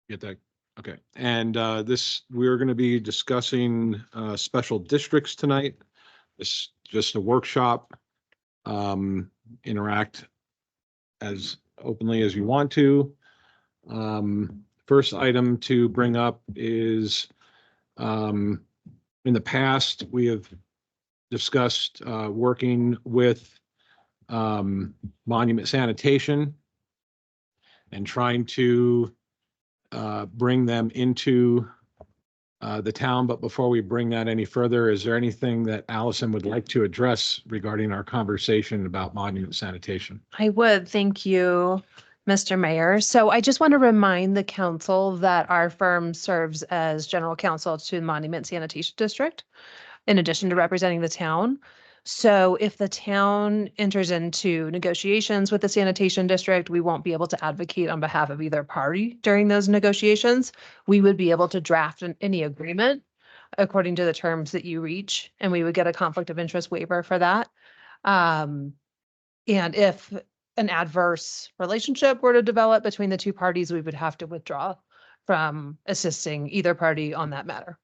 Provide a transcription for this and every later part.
Get that? Okay. And we're going to be discussing special districts tonight. It's just a workshop. Interact as openly as you want to. First item to bring up is in the past, we have discussed working with Monument Sanitation and trying to bring them into the town. But before we bring that any further, is there anything that Allison would like to address regarding our conversation about Monument Sanitation? I would. Thank you, Mr. Mayor. So I just want to remind the council that our firm serves as general counsel to the Monument Sanitation District, in addition to representing the town. So if the town enters into negotiations with the sanitation district, we won't be able to advocate on behalf of either party during those negotiations. We would be able to draft any agreement according to the terms that you reach, and we would get a conflict of interest waiver for that. And if an adverse relationship were to develop between the two parties, we would have to withdraw from assisting either party on that matter.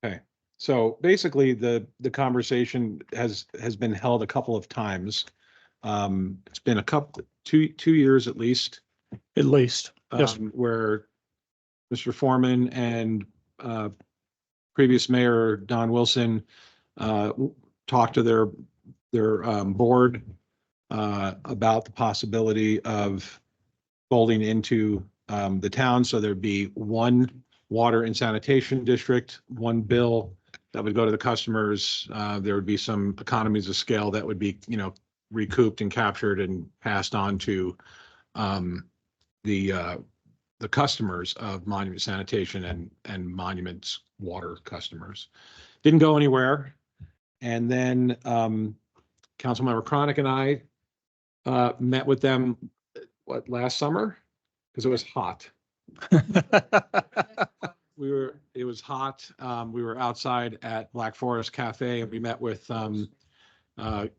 Okay. So basically the conversation has been held a couple of times. It's been two years at least. At least. Yes. Where Mr. Foreman and previous Mayor Don Wilson talked to their board about the possibility of folding into the town. So there'd be one water and sanitation district, one bill that would go to the customers. There would be some economies of scale that would be, recouped and captured and passed on to the customers of Monument Sanitation and Monument's water customers. Didn't go anywhere. And then Councilmember Chronic and I met with them, last summer? Because it was hot. It was hot. We were outside at Black Forest Cafe and we met with the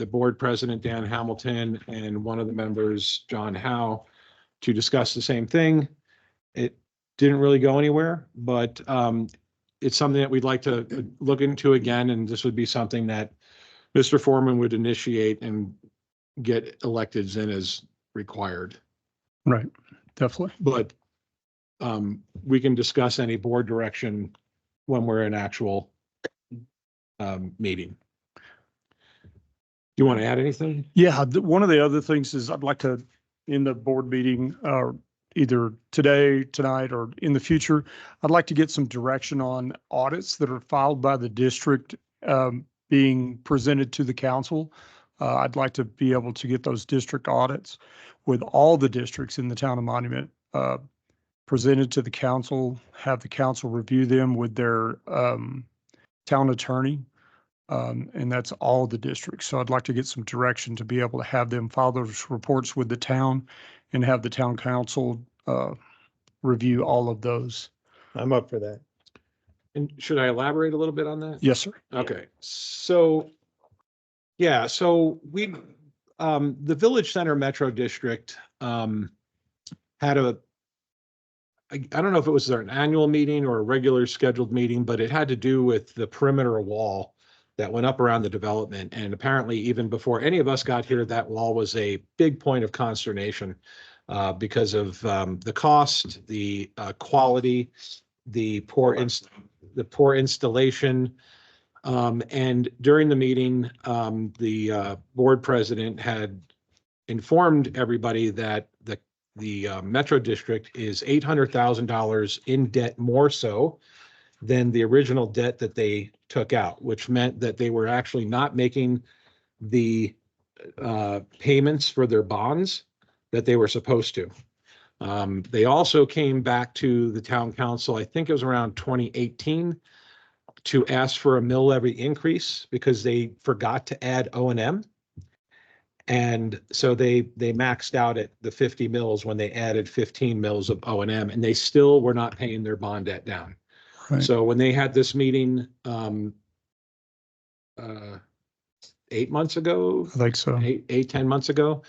board president, Dan Hamilton, and one of the members, John Howe, to discuss the same thing. It didn't really go anywhere, but it's something that we'd like to look into again. And this would be something that Mr. Foreman would initiate and get electeds in as required. Right, definitely. But we can discuss any board direction when we're in actual meeting. Do you want to add anything? Yeah, one of the other things is I'd like to, in the board meeting, either today, tonight, or in the future, I'd like to get some direction on audits that are filed by the district being presented to the council. I'd like to be able to get those district audits with all the districts in the town of Monument presented to the council, have the council review them with their town attorney. And that's all the districts. So I'd like to get some direction to be able to have them file those reports with the town and have the town council review all of those. I'm up for that. And should I elaborate a little bit on that? Yes, sir. Okay, so, yeah, so the Village Center Metro District had I don't know if it was an annual meeting or a regular scheduled meeting, but it had to do with the perimeter wall that went up around the development. And apparently even before any of us got here, that wall was a big point of consternation because of the cost, the quality, the poor installation. And during the meeting, the board president had informed everybody that the Metro District is $800,000 in debt more so than the original debt that they took out, which meant that they were actually not making the payments for their bonds that they were supposed to. They also came back to the town council, I think it was around 2018, to ask for a mill levy increase because they forgot to add O&M. And so they maxed out at the 50 mills when they added 15 mills of O&M, and they still were not paying their bond debt down. Right. So when they had this meeting 8 months ago, I think so. 10 months ago,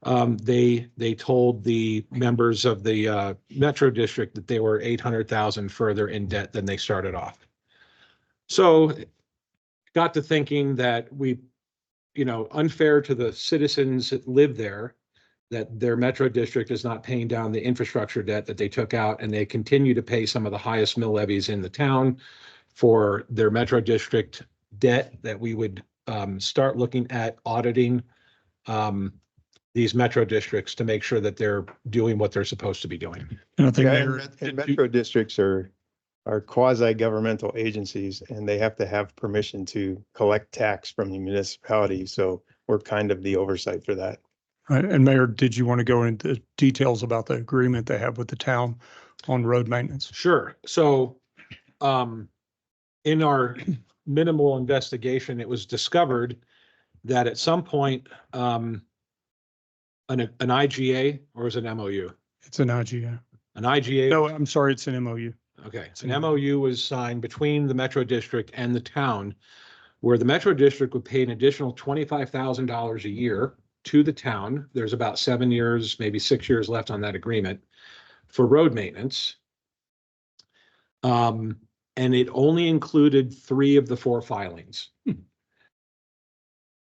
They told the members of the Metro District that they were 800,000 further in debt than they started off. So got to thinking that unfair to the citizens that live there, that their Metro District is not paying down the infrastructure debt that they took out, and they continue to pay some of the highest mill levies in the town for their Metro District debt, that we would start looking at auditing these Metro Districts to make sure that they're doing what they're supposed to be doing. And I think, Yeah, Mayor, and metro districts are quasi-governmental agencies, and they have to have permission to collect tax from the municipality. So we're kind of the oversight for that. right, and Mayor, did you want to go into details about the agreement they have with the town on road maintenance? Sure. So in our minimal investigation, it was discovered that at some point an IGA, or is it an MOU? It's an IGA. An IGA. No, I'm sorry, it's an MOU. Okay, so an MOU was signed between the Metro District and the town, where the Metro District would pay an additional $25,000 a year to the town. There's about 7 years, maybe 6 years left on that agreement for road maintenance. And it only included 3 of the 4 filings.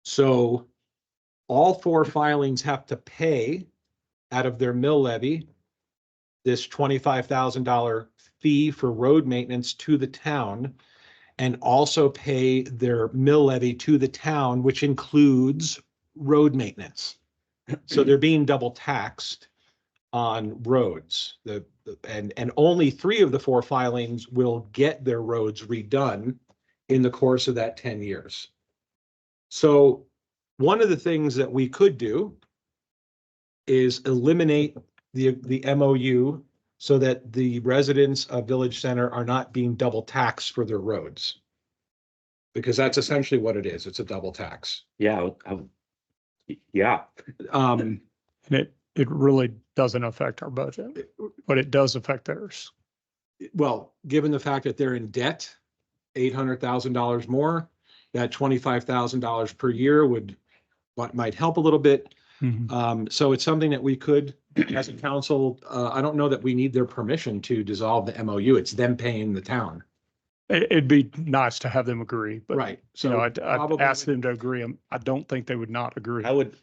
So all 4 filings have to pay out of their mill levy this $25,000 fee for road maintenance to the town, and also pay their mill levy to the town, which includes road maintenance. So they're being double taxed on roads. And only 3 of the 4 filings will get their roads redone in the course of that 10 years. So one of the things that we could do is eliminate the MOU so that the residents of Village Center are not being double taxed for their roads. Because that's essentially what it is. It's a double tax. Yeah, yeah. And it really doesn't affect our budget, but it does affect theirs. Well, given the fact that they're in debt, $800,000 more, that $25,000 per year might help a little bit. Mhm. So it's something that we could, as a council, I don't know that we need their permission to dissolve the MOU. It's them paying the town. It'd be nice to have them agree, but Right. you know, So I'd probably- ask them to agree. I don't think they would not agree. I would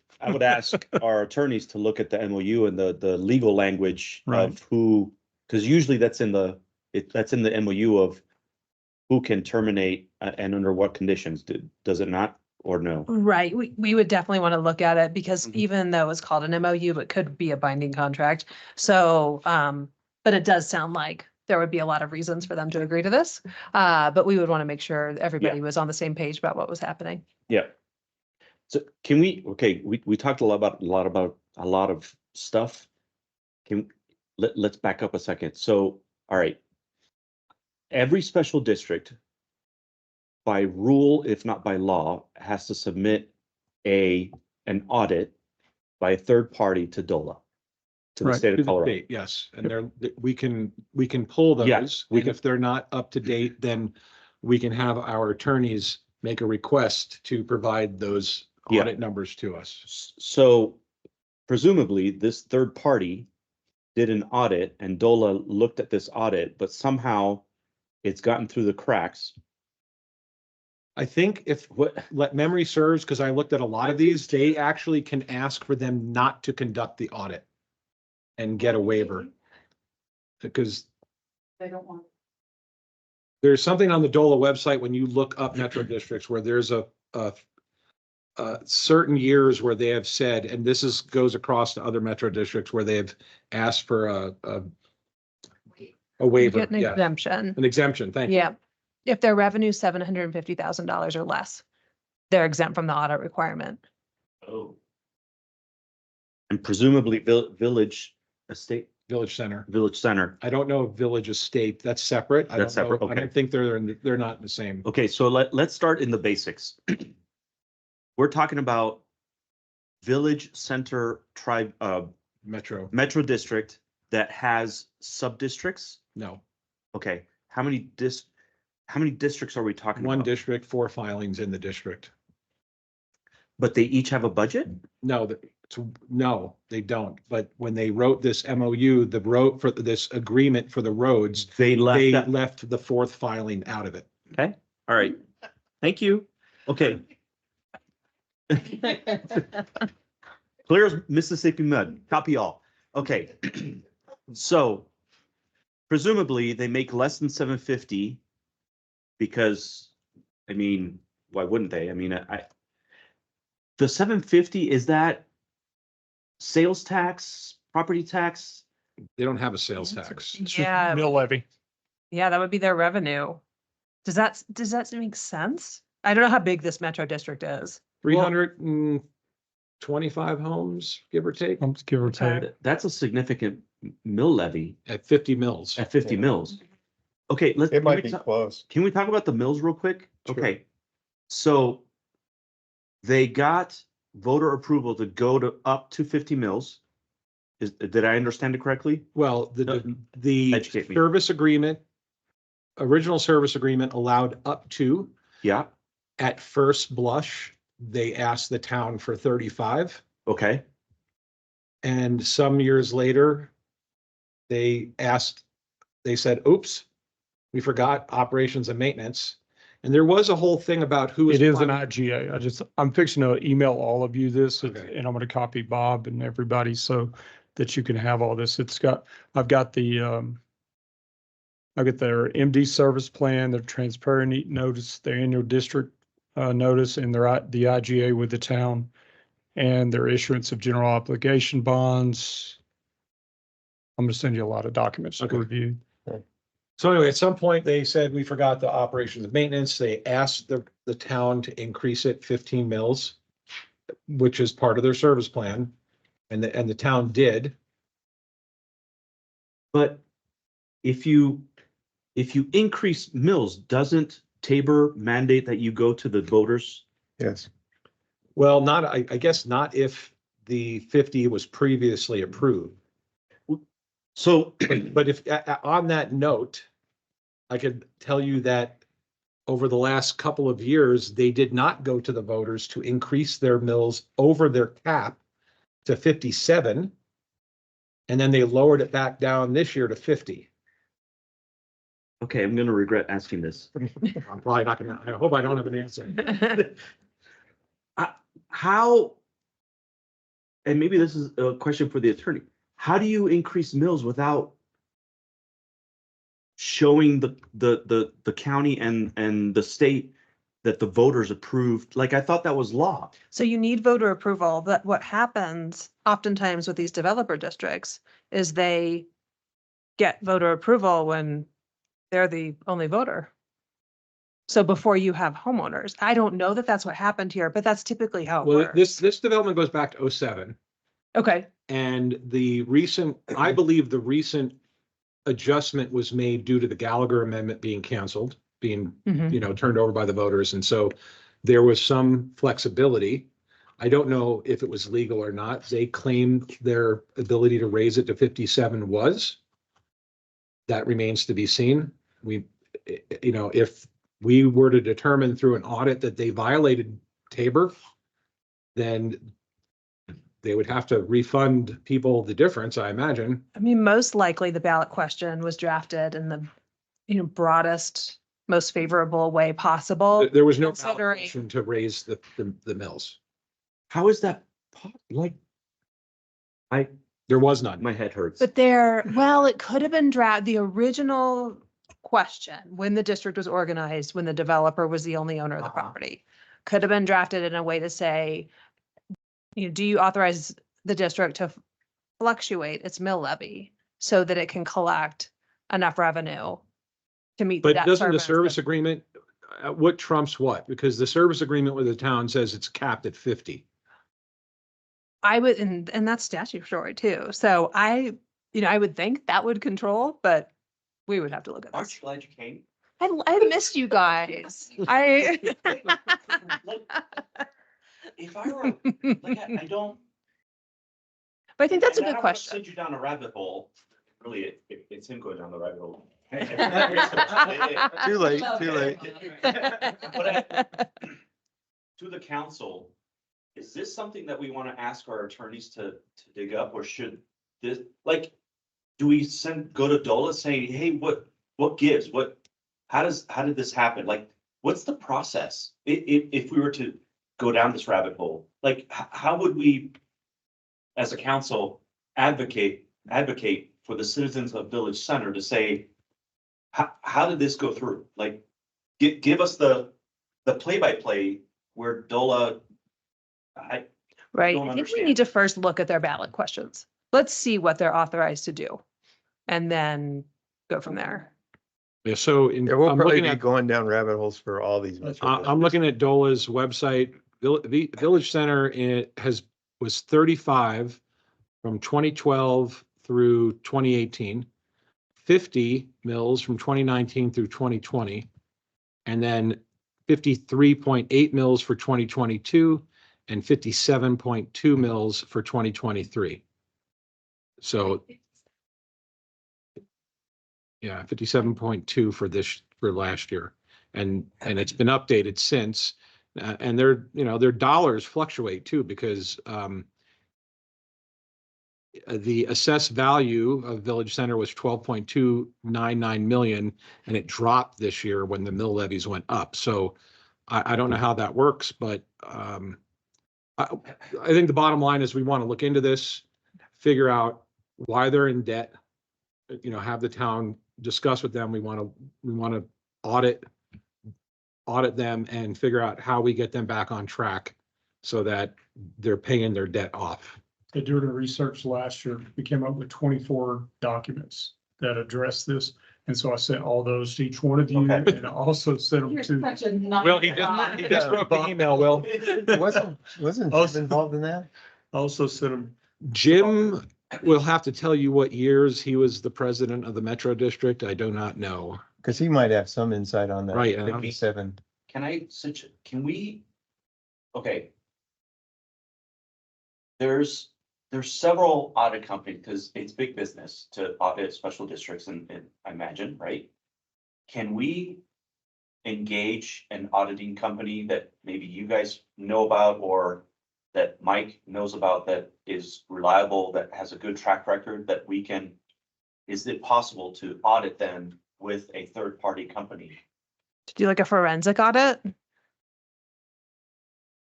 ask our attorneys to look at the MOU and the legal language Right. of who, because usually that's in the MOU of who can terminate and under what conditions. Does it not, or no? Right, we would definitely want to look at it because Mhm. even though it's called an MOU, it could be a binding contract. So, but it does sound like there would be a lot of reasons for them to agree to this. But we would want to make sure everybody was on the same page about what was happening. Yeah. So can we talked a lot about a lot of stuff. Let's back up a second. So, all right. Every special district by rule, if not by law, has to submit an audit by a third party to DOLA, to the Right. state To of the Colorado. state, yes, and we can pull Yeah, those, we and can- if they're not up to date, then we can have our attorneys make a request to provide those Yeah. audit numbers to us. So presumably this third party did an audit and DOLA looked at this audit, but somehow it's gotten through the cracks. I think if let memory serves, because I looked at a lot of these, they actually can ask for them not to conduct the audit and get a waiver. Because They don't want. there's something on the DOLA website when you look up metro districts where there's a certain years where they have said, and this goes across to other metro districts where they have asked for a waiver. Get an Yeah, exemption. an exemption. Thank you. Yeah. If their revenue is $750,000 or less, they're exempt from the audit requirement. Oh. And presumably Village Estate, Village Center. Village Center. I don't know if Village Estate, that's separate. I That's don't know. separate, I okay. don't think they're not the same. Okay, so let's start in the basics. We're talking about Village Center Metro, Metro District that has sub-districts. no. Okay, how many districts are we talking One about? district, 4 filings in the district. But they each have a budget? No, No, they don't. But when they wrote this MOU, the road for this agreement for the roads, They left they that. left the fourth filing out of it. Okay, all right. Thank you. Okay. Clear as Mississippi mud. Copy all. Okay. So presumably they make less than 750 because, I mean, why wouldn't they? I mean, the 750, is that sales tax, property tax? They don't have a sales tax. It's just Yeah. mill levy. Yeah, that would be their revenue. Does that make sense? I don't know how big this metro district is. 325 homes, give or take, Give or Okay. take. That's a significant mill levy at 50 mills. at 50 Yeah. mills. Okay, It can might we be talk- close. Can we talk about the mills real quick? Sure. Okay, so they got voter approval to go to up to 50 mills. Did I understand it correctly? Well, the Educate me. service agreement, original service agreement allowed up to, Yeah, at first blush, they asked the town for 35. okay, And some years later, they said, oops, we forgot operations and maintenance. And there was a whole thing about who was. It is an planning- IGA. I'm fixing to email all of you this Okay. and I'm going to copy Bob and everybody so that you can have all this. I've got their MD service plan, their transparent notice, their annual district notice, and the IGA with the town and their issuance of general obligation bonds. I'm going to send you a lot of documents to Okay. review. So anyway, at some point, they said, we forgot the operations and maintenance. They asked the town to increase it 15 mils, which is part of their service plan. And the town did. but if you increase mills, doesn't Tabor mandate that you go to the voters? Yes. Well, I guess not if the 50 was previously approved. So, But if, on that note, I could tell you that over the last couple of years, they did not go to the voters to increase their mills over their cap to 57. And then they lowered it back down this year to 50. okay, I'm gonna regret asking this. I'm probably not gonna, I hope I don't have an answer. How, and maybe this is a question for the attorney, how do you increase mills without showing the county and the state that the voters approved? Like, I thought that was law. So you need voter approval, but what happens oftentimes with these developer districts is they get voter approval when they're the only voter. So before you have homeowners, I don't know that that's what happened here, but that's typically how it Well, works. this development goes back to 07. Okay, And I believe the recent adjustment was made due to the Gallagher Amendment being canceled, being, mhm. turned over by the voters. And so there was some flexibility. I don't know if it was legal or not. They claimed their ability to raise it to 57 was. That remains to be seen. If we were to determine through an audit that they violated Tabor, then they would have to refund people the difference, I imagine. I mean, most likely the ballot question was drafted in the, broadest, most favorable way possible. There was no Considering- option to raise the mills. How is that? Like, There was none. my head hurts. But it could have been the original question, when the district was organized, when the developer was the only owner of the Uh-huh. property, could have been drafted in a way to say, do you authorize the district to fluctuate its mill levy so that it can collect enough revenue to meet the But debt doesn't the service service agreement, what trumps what? Because the service agreement with the town says it's capped at 50. I would, and that's statutory too. So I would think that would control, but we would have to look at Aren't this. you glad you came? I missed you guys. If I were, like, I don't. But I think that's a and I good don't wanna question. Send you down a rabbit hole. Really, it's him going down the rabbit hole. Too late, too late. To the council, is this something that we want to ask our attorneys to dig up, or should this, like, do we go to DOLA saying, hey, what gives? How did this happen? Like, what's the process? If we were to go down this rabbit hole, like, how would we, as a council, advocate for the citizens of Village Center to say, how did this go through? Like, give us the play-by-play where DOLA, Right. don't I think we understand. need to first look at their ballot questions. Let's see what they're authorized to do. And then go from there. Yeah, so in, Yeah, we'll I'm probably looking be at, going down rabbit holes for all these. metro I'm looking at DOLA's website. Village Center was 35 from 2012 through 2018, 50 mills from 2019 through 2020, and then 53.8 mills for 2022 and 57.2 mills for 2023. So yeah, 57.2 for last year. And it's been updated since. And their dollars fluctuate too, because the assessed value of Village Center was 12.299 million, and it dropped this year when the mill levies went up. So I don't know how that works, but I think the bottom line is we want to look into this, figure out why they're in debt, have the town discuss with them. We want to audit them and figure out how we get them back on track so that they're paying their debt off. During the research last year, we came up with 24 documents that address this. And so I sent all those to each one of you, Okay. and I also sent them to. Well, he just wrote the email, Will. Wasn't Oh, Jim involved in that? I also sent them. Jim will have to tell you what years he was the president of the Metro District. I do not know. Because he might have some insight on that. Right, 57. can we, okay. There's several audit companies, because it's big business to audit special districts and I imagine, right? Can we engage an auditing company that maybe you guys know about or that Mike knows about that is reliable, that has a good track record, that we can, is it possible to audit them with a third-party company? To do like a forensic audit?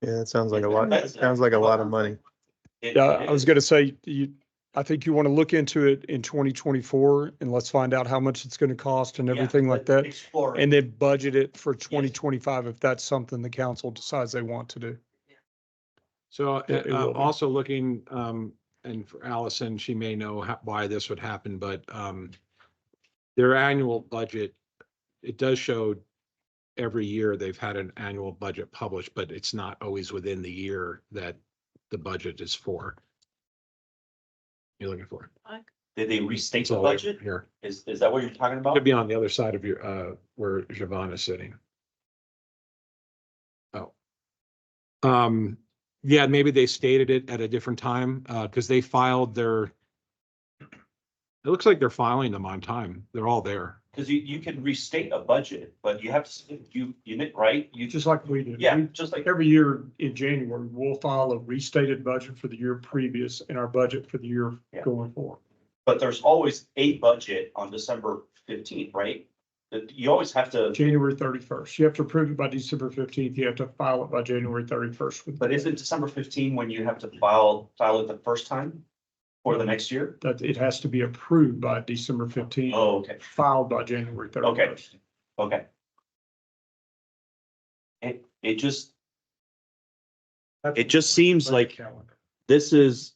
Yeah, that sounds like a lot. That sounds like a lot of money. Yeah, I was gonna say, I think you want to look into it in 2024 and let's find out how much it's gonna cost and everything like that. Explore. And then budget it for 2025 if that's something the council decides they want to do. So It will be. also looking, and for Allison, she may know why this would happen, but their annual budget, it does show every year they've had an annual budget published, but it's not always within the year that the budget is for. You're looking for. Did they restate It's the all budget? here. Is that what you're talking about? Could be on the other side of your, where Siobhan is sitting. Oh. Yeah, maybe they stated it at a different time, because they filed their, it looks like they're filing them on time. They're all there. Because you can restate a budget, but you have to, right? You just, Just like we do. yeah, We- just like, Every year in January, we'll file a restated budget for the year previous and our budget for the year Yeah. going forward. but there's always a budget on December 15th, right? That you always have to, January 31st. You have to approve it by December 15th. You have to file it by January 31st. but isn't December 15 when you have to file it the first time for the next year? That it has to be approved by December 15th, Oh, okay, filed by January 31st. okay. It just seems like Calendar. this is,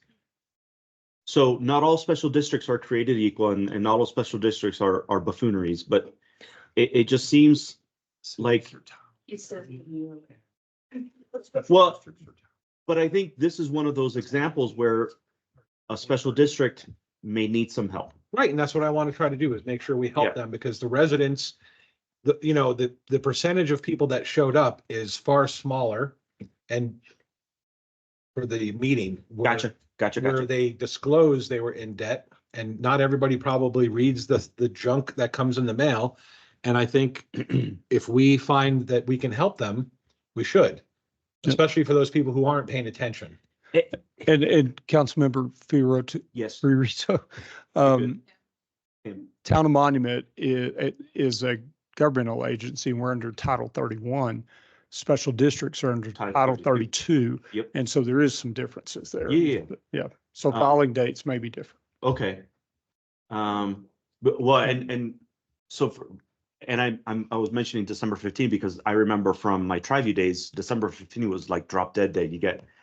so not all special districts are created equal and not all special districts are buffooneries, but it just seems like, Well, but I think this is one of those examples where a special district may need some help. Right, and that's what I want to try to do is make sure we Yeah. help them because the residents, the percentage of people that showed up is far smaller and for the meeting. Gotcha. Where they disclosed they were in debt and not everybody probably reads the junk that comes in the mail. And I think if we find that we can help them, we should. especially for those people who aren't paying attention. And Councilmember Yes. Fiorito, Town of Monument is a governmental agency, and we're under Title 31. Special districts are under Title Title 32. 32. Yep. And so there is some differences there. Yeah. Yeah. So Uh, filing dates may be different. Okay. But well, and so for, and I was mentioning December 15 because I remember from my Triview days, December 15 was like drop dead day.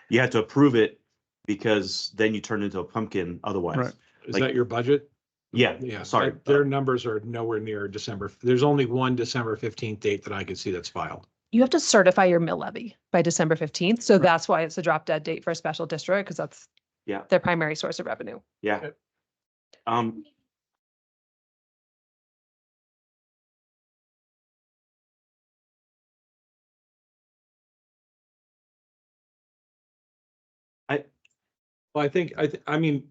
You had to approve it because then you turn into a pumpkin otherwise. Right. Is Like- that your budget? Yeah, Yeah, sorry. their numbers are nowhere near December. There's only one December 15th date that I could see that's filed. You have to certify your mill levy by December 15th. So that's why it's a drop dead date for a special district, because that's Yeah. their primary source of revenue. Yeah. Well, I mean,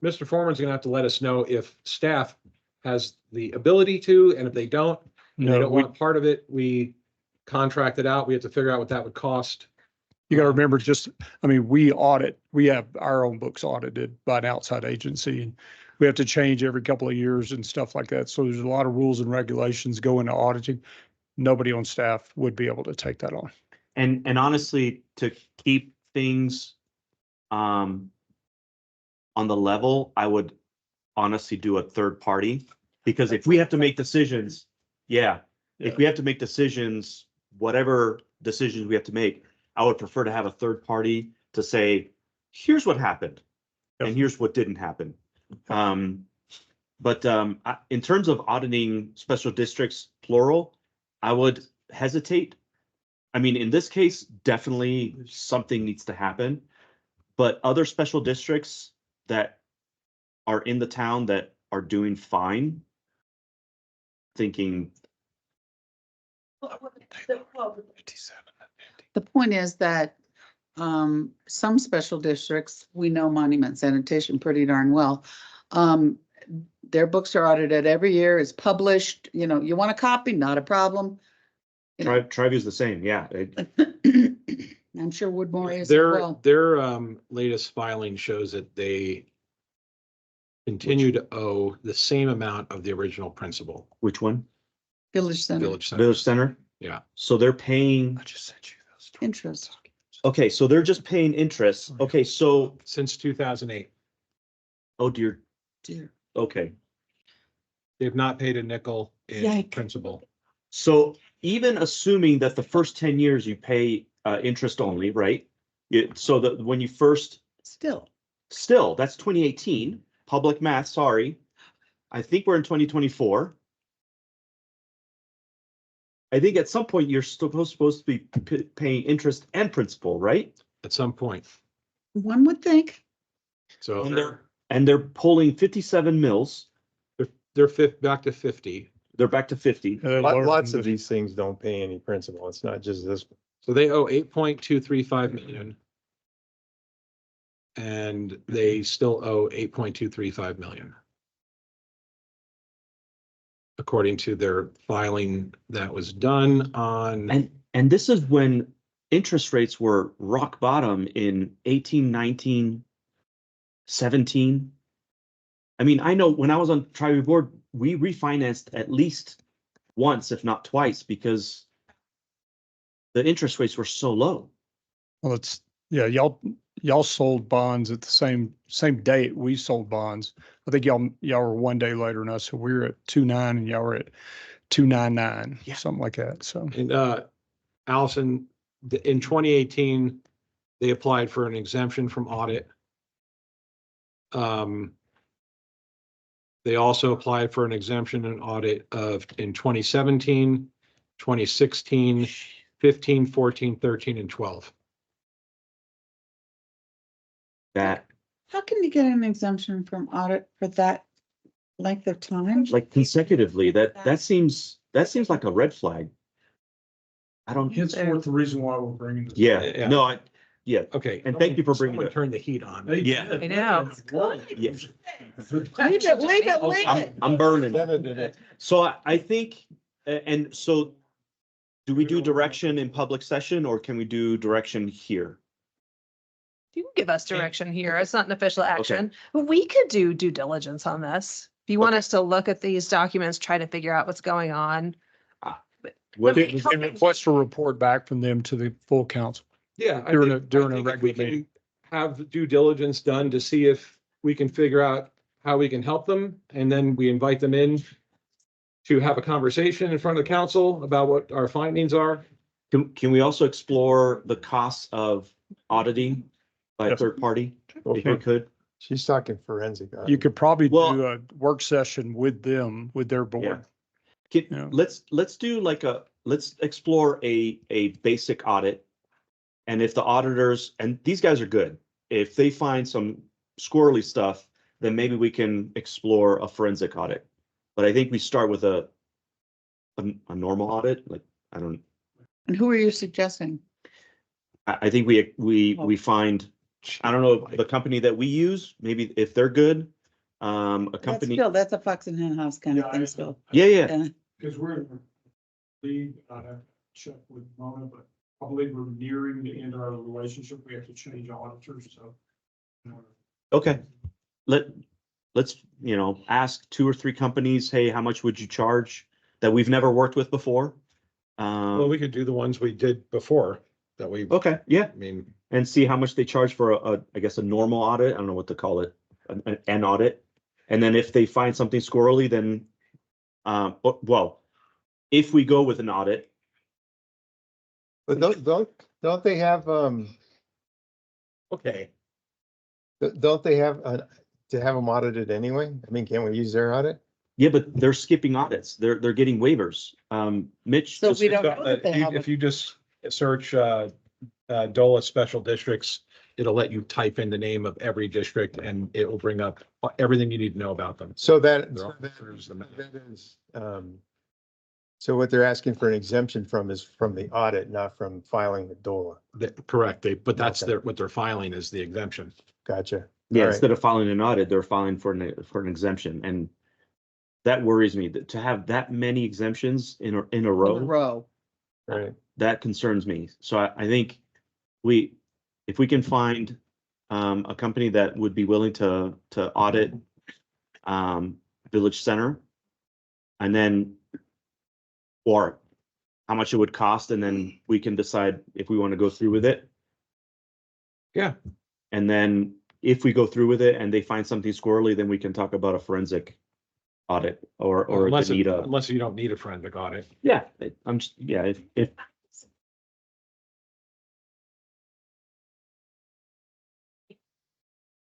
Mr. Foreman's gonna have to let us know if staff has the ability to, and if they don't, and they No, don't want part of it, we contract it out. We have to figure out what that would cost. you got to remember we have our own books audited by an outside agency, and we have to change every couple of years and stuff like that. So there's a lot of rules and regulations go into auditing. Nobody on staff would be able to take that on. And honestly, to keep things on the level, I would honestly do a third party, because if we have to make decisions, if we have to make decisions, whatever decisions we have to make, I would prefer to have a third party to say, here's what happened and here's what didn't happen. But in terms of auditing special districts, plural, I would hesitate. I mean, in this case, definitely something needs to happen. But other special districts that are in the town that are doing fine, thinking, The point is that some special districts, we know Monument Sanitation pretty darn well. Their books are audited every year, it's published, you know, you want a copy, not a problem. You know, Trivia's the same, yeah. I'm sure Woodmore is as Their, well. their latest filing shows that they continue to owe the same amount of the original principal, Which one? Village Center, Village Center. Village Center? Yeah. So they're paying, just sent you those. interest. okay, so they're just paying interest. Okay, so, Since 2008. oh dear, Dear. okay. They've not paid a nickel in Yike. principal. So even assuming that the first 10 years you pay interest only, right? So that when you first, still, that's 2018, public math, sorry. I think we're in 2024. I think at some point you're supposed to be paying interest and principal, right? At some point. One would think. So And they're pulling 57 mils. they're back to 50. They're back to 50. Lots of these things don't pay any principal. It's not just this. So they owe 8.235 million. And they still owe 8.235 million. According to their filing that was done on, And this is when interest rates were rock bottom in 18, 19, 17. I mean, I know when I was on Triview board, we refinanced at least once, if not twice, because the interest rates were so low. Well, y'all sold bonds at the same date we sold bonds. I think y'all were one day later than us, so we were at 2.9 and y'all were at 2.99, Yeah. something like that. So and Allison, in 2018, they applied for an exemption from audit. They also applied for an exemption and audit in 2017, 2016, 15, 14, 13, and 12. That, How can you get an exemption from audit for that length of time? like consecutively, that seems like a red flag. I don't, henceforth, the reason why we're bringing this. yeah, no, Okay. And thank you for bringing Someone it. Turn the heat on. Yeah. I know. Yeah. Leave it. I'm burning. So I think, and so Do we do direction in public session or can we do direction here? You can give us direction here. It's not an official action. We could do due diligence on this. If you want us to look at these documents, try to figure out what's going on. What, Okay. And request a report back from them to the full council. Yeah. I During think- a- during I a think if we regular meeting. can have due diligence done to see if we can figure out how we can help them, and then we invite them in to have a conversation in front of the council about what our findings are. can we also explore the costs of auditing by a Yes. third party? If we Okay. could, She's talking forensic. You could probably Well- do a work session with them, with their board. Yeah. let's do like let's explore a basic audit. And if the auditors, and these guys are good, if they find some squirrely stuff, then maybe we can explore a forensic audit. But I think we start with a normal audit, like, I don't, And who are you suggesting? I think we find, I don't know, the company that we use, maybe if they're good, a That's company. still, that's a Fox and Hen House kind of thing still. Yeah, yeah, Yeah. Because we're in the lead, I have to check with Mona, but I believe we're nearing the end of our relationship. We have to change auditors, so. okay. Let's, ask 2 or 3 companies, hey, how much would you charge that we've never worked with before? Well, we could do the ones we did before that we, Okay, yeah, I mean, and see how much they charge for I guess, a normal audit. I don't know what to call it, an audit. And then if they find something squirrely, then, well, if we go with an audit, But don't they have, okay. don't they have, to have them audited anyway? I mean, can't we use their audit? yeah, but they're skipping audits. They're getting waivers. Mitch, So just- we don't know that they If you- have if a- you just search DOLA special districts, it'll let you type in the name of every district and it will bring up everything you need to know about them. So that, They're all- so what they're asking for an exemption from is from the audit, not from filing with DOLA. Correct, but that's Okay. what they're filing is the exemption. Gotcha. yeah, All right. instead of filing an audit, they're filing for an exemption. And that worries me, that to have that many exemptions in a in a row, row. Right. that concerns me. So I think if we can find a company that would be willing to audit Village Center, and then, or how much it would cost, and then we can decide if we want to go through with it. Yeah. And then if we go through with it and they find something squirrely, then we can talk about a forensic audit or Unless need a, unless you don't need a forensic audit. yeah, I'm just, yeah, if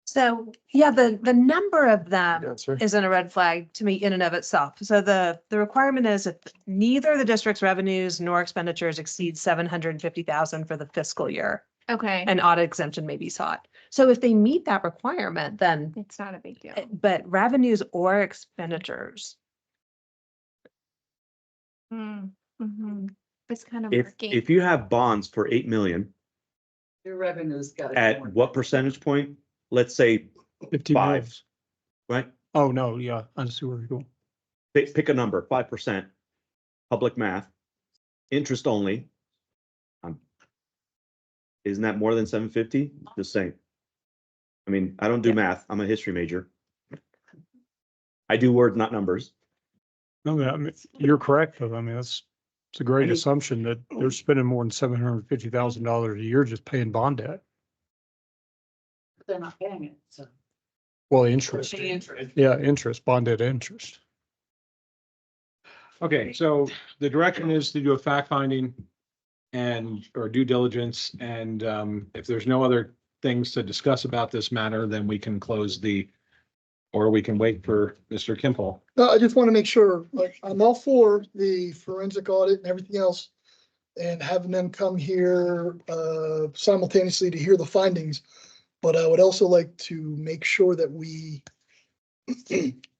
So, yeah, the number of them Yes, sir. isn't a red flag to me in and of itself. So the requirement is if neither the district's revenues nor expenditures exceed 750,000 for the fiscal year, Okay, an audit exemption may be sought. So if they meet that requirement, then, it's not a big deal. but revenues or expenditures, Mm-hmm. It's kind of if murky. you have bonds for 8 million, Your revenue's got. to at what percentage point? Let's say 50 5, mils. right? Oh, no, yeah, I see where you're going. Pick a number, 5%, public math, interest only. Isn't that more than 750? Just saying. I mean, I don't do Yeah. math. I'm a history major. I do words, not numbers. No, I mean, you're correct, though. I mean, it's a great I mean- assumption that they're spending more than $750,000 a year just paying bond debt. They're not paying it, so. Well, interest. Pay interest. Yeah, interest, bond debt interest. Okay, so the direction is to do a fact finding or due diligence, and if there's no other things to discuss about this matter, then we can close or we can wait for Mr. Kimple. No, I just want to make sure, like, I'm all for the forensic audit and everything else. And having them come here simultaneously to hear the findings. But I would also like to make sure that we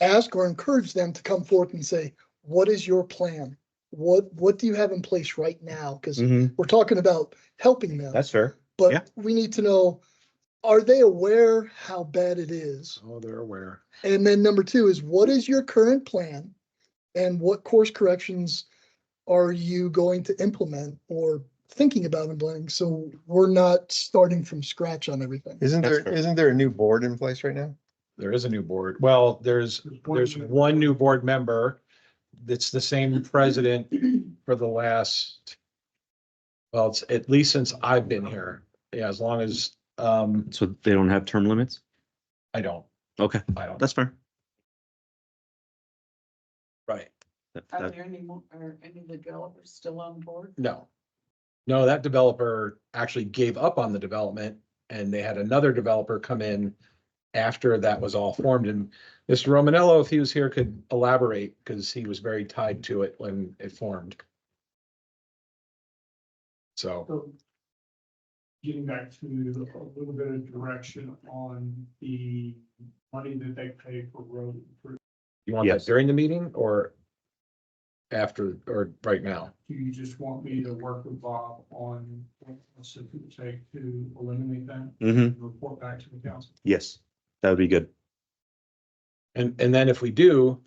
ask or encourage them to come forth and say, what is your plan? What do you have in place right now? Because we're talking about helping them. That's fair. yeah. But we need to know, are they aware how bad it is? Oh, they're aware. And then number two is, what is your current plan? And what course corrections are you going to implement or thinking about implementing? So we're not starting from scratch on everything. Isn't That's there, fair. isn't there a new board in place right now? There is a new board. Well, there's one new board member. That's the same president for the last, well, it's at least since I've been here. Yeah, as long as, So they don't have term limits? I don't, Okay, I don't, that's fair. right. Are there any more, are any of the developers still on board? No. No, that developer actually gave up on the development and they had another developer come in after that was all formed. And Mr. Romanello, if he was here, could elaborate because he was very tied to it when it formed. So, So getting back to a little bit of direction on the money that they pay for road improvement. you want that Yes. during the meeting or after or right now? Do you just want me to work with Bob on what it would take to eliminate that Mm-hmm. and report back to the council? Yes, that would be good. And then if we do,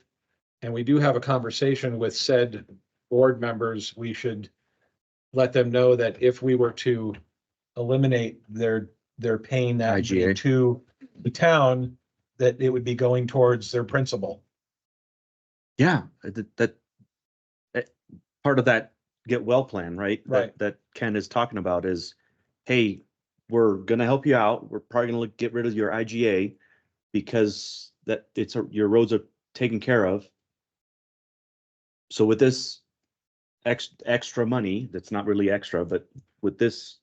and we do have a conversation with said board members, we should let them know that if we were to eliminate their paying that IGA. to the town, that it would be going towards their principal. Yeah, that part of that get well plan, right? Right. That Ken is talking about is, hey, we're gonna help you out. We're probably gonna get rid of your IGA because your roads are taken care of. So with this extra money, that's not really extra, but with this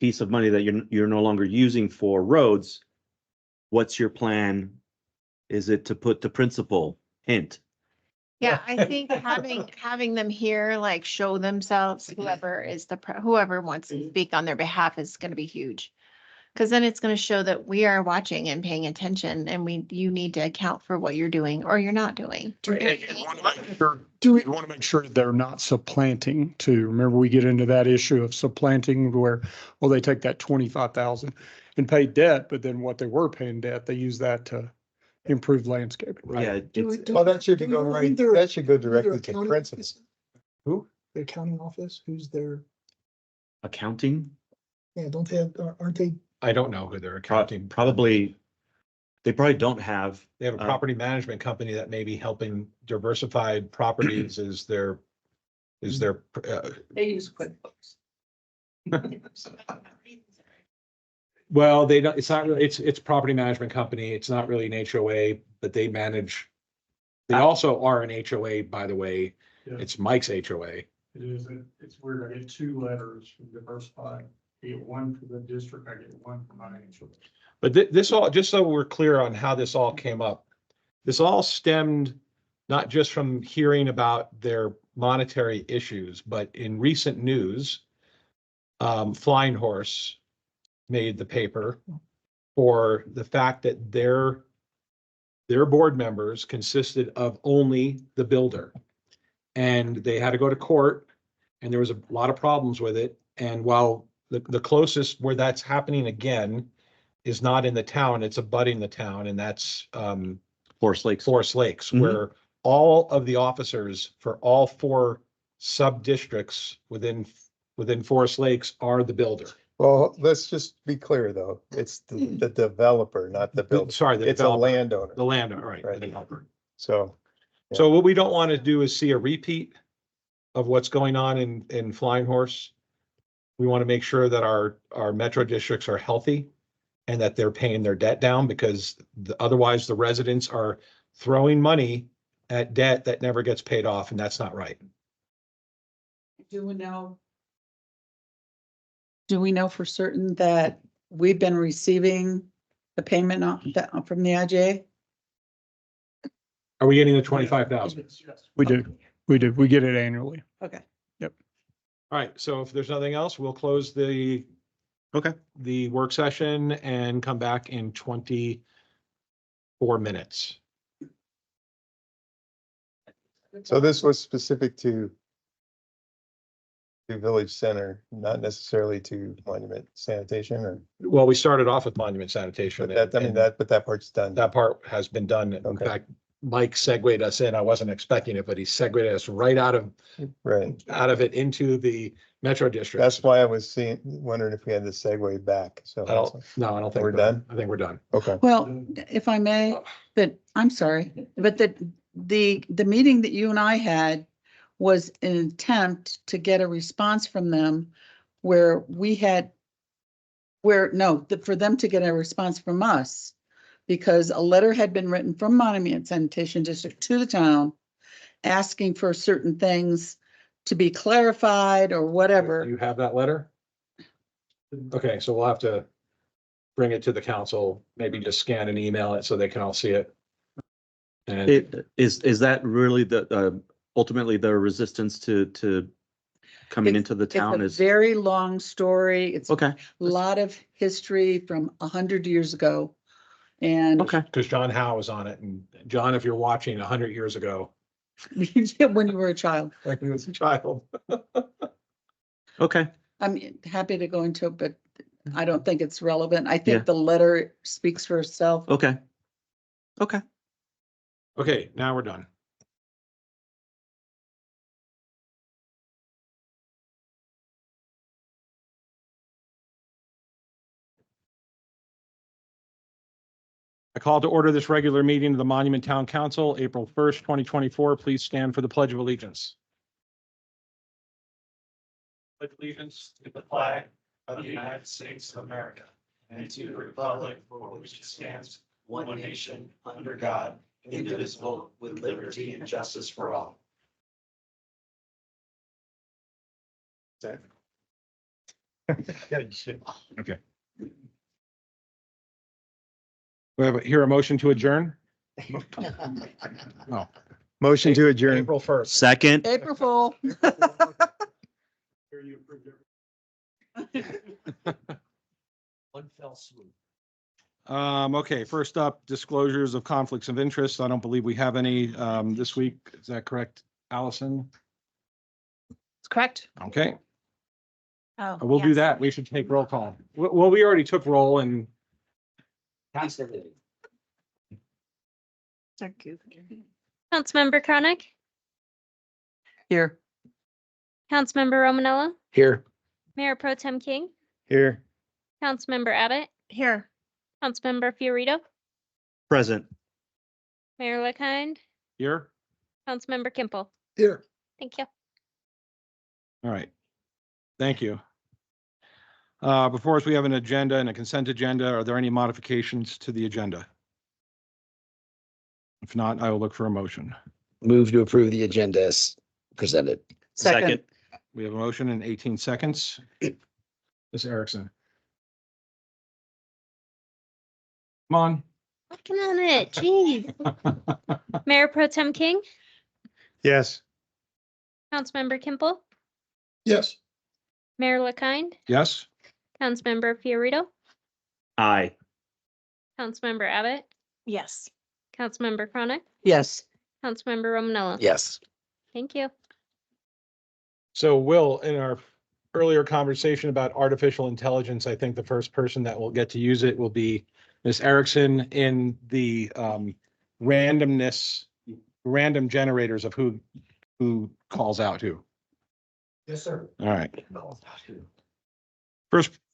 piece of money that you're no longer using for roads, what's your plan? Is it to put the principal? Hint. Yeah, I think having them here, like show themselves, whoever wants to speak on their behalf is gonna be huge. Cause then it's gonna show that we are watching and paying attention and you need to account for what you're doing or you're not doing. Do we want to make sure they're not supplanting too? Remember, we get into that issue of supplanting where, well, they take that 25,000 and pay debt, but then what they were paying debt, they use that to improve landscaping. Yeah, Well, that should go right, that should go directly to principal. Who? The accounting office, who's their, accounting, yeah, don't they have, aren't they? I don't know who they're accounting. probably, they probably don't have. They have a property management company that may be helping Diversified Properties is their, They use QuickBooks. well, they don't, it's not really, it's a property management company. It's not really an HOA, but they manage. They also are an HOA, by the way. Yeah. It's Mike's HOA. It is, it's weird. I get two letters from Diversified. I get one for the district, I get one for my HOA. But this all, just so we're clear on how this all came up, this all stemmed not just from hearing about their monetary issues, but in recent news, Flying Horse made the paper for the fact that their board members consisted of only the builder. And they had to go to court and there was a lot of problems with it. And while the closest where that's happening again is not in the town, it's abutting the town, and that's Forest Lakes. Forest Lakes, Mhm. where all of the officers for all 4 sub-districts within Forest Lakes are the builder. Well, let's just be clear, though. It's the developer, not the builder. Sorry, the It's a developer. landowner. The landowner, right, the Right. developer. So, So what we don't want to do is see a repeat of what's going on in Flying Horse. We want to make sure that our metro districts are healthy and that they're paying their debt down, because otherwise the residents are throwing money at debt that never gets paid off, and that's not right. Do we know for certain that we've been receiving the payment from the IGA? Are we getting the 25,000? We do, we get it annually. Okay. All right, so if there's nothing else, we'll close the work session and come back in 24 minutes. so this was specific to Village Center, not necessarily to Monument Sanitation, or, Well, we started off with monument sanitation. but that, I mean, and that, but that part's done. that part has been done. In Okay. fact, Mike segued us in. I wasn't expecting it, but he segued us right out of it into the Metro District. That's why I was wondering if we had the segue back, so. I don't think We're done? I think we're done. Okay. Well, if I may, but I'm sorry, but the meeting that you and I had was an attempt to get a response from them where we had, for them to get a response from us, because a letter had been written from Monument Sanitation District to the town asking for certain things to be clarified or Do whatever. you have that letter? Okay, so we'll have to bring it to the council, maybe just scan and email it so they can all see it. And Is that really ultimately the resistance to coming into the town It's is? a very long story. It's a Okay, lot of history from 100 years ago. And okay, because John Howe was on it, and John, if you're watching 100 years ago, when you were a child, like he was a child. okay. I'm happy to go into it, but I don't think it's relevant. I Yeah. think the letter speaks for itself. Okay. Okay. Okay, now we're done. I call to order this regular meeting of the Monument Town Council, April 1st, 2024. Please stand for the Pledge of Allegiance. Pledge allegiance to the flag of the United States of America and to the republic for which it stands, one nation, under God, indivisible, with liberty and justice for all. Okay. We have here a motion to adjourn? Oh, Motion to adjourn. April 1st. Second. April Fool. One fell swoop. Okay, first up, disclosures of conflicts of interest. I don't believe we have any this week. Is that correct, Allison? That's correct. Okay, Oh, we'll do yes. that. We should take roll call. Well, we already took roll and They're goofy. Councilmember Chronic, Here. Councilmember Romanella, here. Mayor Pro Tem King, Here. Councilmember Abbott, Here. Councilmember Fiorito, Present. Mayor LaKind, Here. Councilmember Kimple. Here. Thank you. All right. Thank you. Before us, we have an agenda and a consent agenda. Are there any modifications to the agenda? If not, I will look for a motion. Move to approve the agenda as presented. Second. We have a motion in 18 seconds. Ms. Erickson. Come on. Working on it, geez. Mayor Pro Tem King, Yes. Councilmember Kimple, Yes. Mayor LaKind, Yes? Councilmember Fiorito, Aye. Councilmember Abbott, Yes. Councilmember Chronic, Yes. Councilmember Romanella. Yes. Thank you. So Will, in our earlier conversation about artificial intelligence, I think the first person that will get to use it will be Ms. Erickson in the random generators of who calls out who. Yes, sir. All right.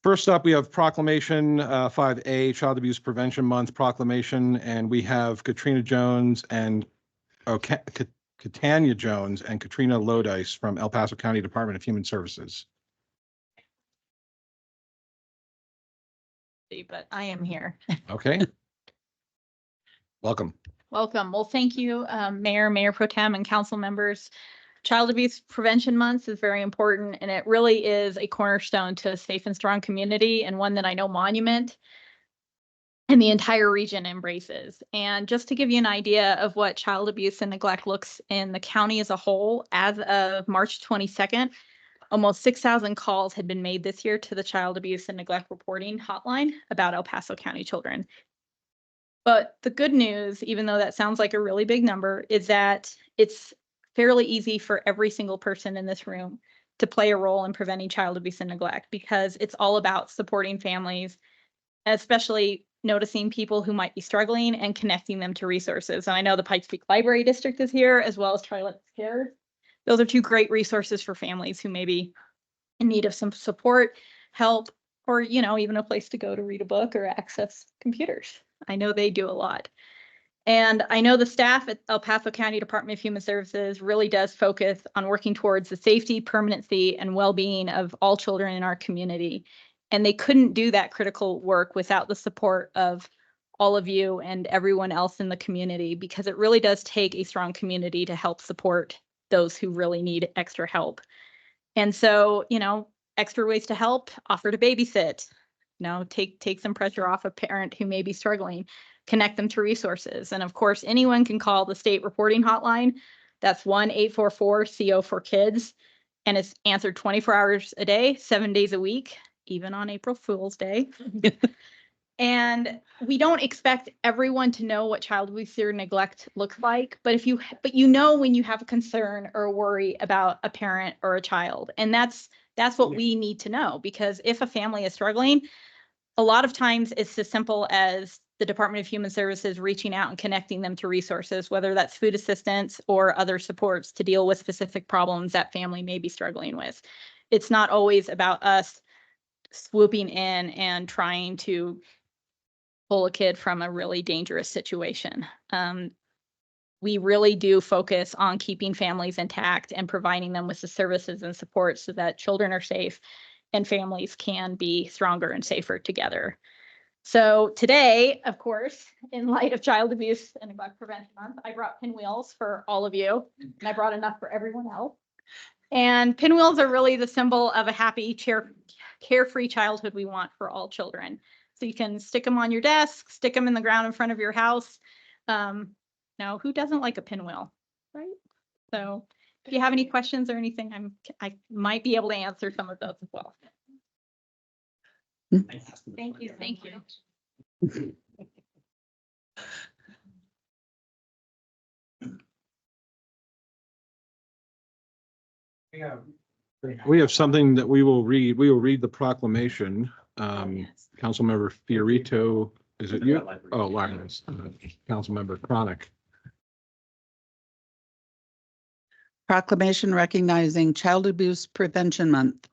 First up, we have proclamation 5A, Child Abuse Prevention Month proclamation, and we have Katrina Jones and Catania Jones and Katrina Lodice from El Paso County Department of Human Services. But I am here. Okay. Welcome. Welcome. Well, thank you, Mayor Pro Tem and council members. Child Abuse Prevention Month is very important, and it really is a cornerstone to a safe and strong community, and one that I know Monument and the entire region embraces. And just to give you an idea of what child abuse and neglect looks in the county as a whole, as of March 22nd, almost 6,000 calls had been made this year to the Child Abuse and Neglect Reporting Hotline about El Paso County children. But the good news, even though that sounds like a really big number, is that it's fairly easy for every single person in this room to play a role in preventing child abuse and neglect, because it's all about supporting families, especially noticing people who might be struggling and connecting them to resources. And I know the Pikes Peak Library District is here, as well as Charlotte Cares. Those are two great resources for families who may be in need of some support, help, or, you know, even a place to go to read a book or access computers. I know they do a lot. And I know the staff at El Paso County Department of Human Services really does focus on working towards the safety, permanency, and well-being of all children in our community. And they couldn't do that critical work without the support of all of you and everyone else in the community, because it really does take a strong community to help support those who really need extra help. And so, you know, extra ways to help, offer to babysit, you know, take some pressure off a parent who may be struggling, connect them to resources. And of course, anyone can call the state reporting hotline. That's 1-844-CO4-KIDS. And it's answered 24 hours a day, 7 days a week, even on April Fool's Day. And we don't expect everyone to know what child abuse or neglect looks like, but you know when you have a concern or a worry about a parent or a child. And that's what we need to know, because if a family is struggling, a lot of times it's as simple as the Department of Human Services reaching out and connecting them to resources, whether that's food assistance or other supports to deal with specific problems that family may be struggling with. It's not always about us swooping in and trying to pull a kid from a really dangerous situation. We really do focus on keeping families intact and providing them with the services and support so that children are safe and families can be stronger and safer together. So today, of course, in light of Child Abuse and Neglect Prevention Month, I brought pinwheels for all of you, and I brought enough for everyone else. And pinwheels are really the symbol of a happy, carefree childhood we want for all children. So you can stick them on your desk, stick them in the ground in front of your house. Now, who doesn't like a pinwheel, right? So if you have any questions or anything, I might be able to answer some of those as well. Thank you. Thank you. We have something that we will read. We will read the proclamation. Councilmember Fiorito, is it you? Oh, Lyons, Councilmember Chronic. Proclamation recognizing Child Abuse Prevention Month.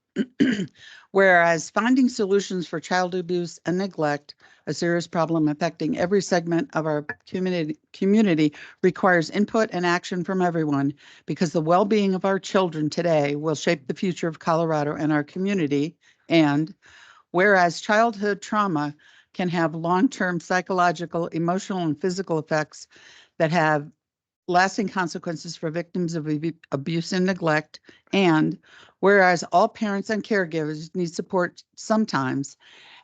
Whereas finding solutions for child abuse and neglect, a serious problem affecting every segment of our community, requires input and action from everyone, because the well-being of our children today will shape the future of Colorado and our community. And whereas childhood trauma can have long-term psychological, emotional, and physical effects that have lasting consequences for victims of abuse and neglect, and whereas all parents and caregivers need support sometimes,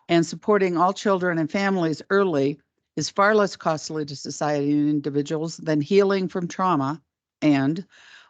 and supporting all children and families early is far less costly to society and individuals than healing from trauma, and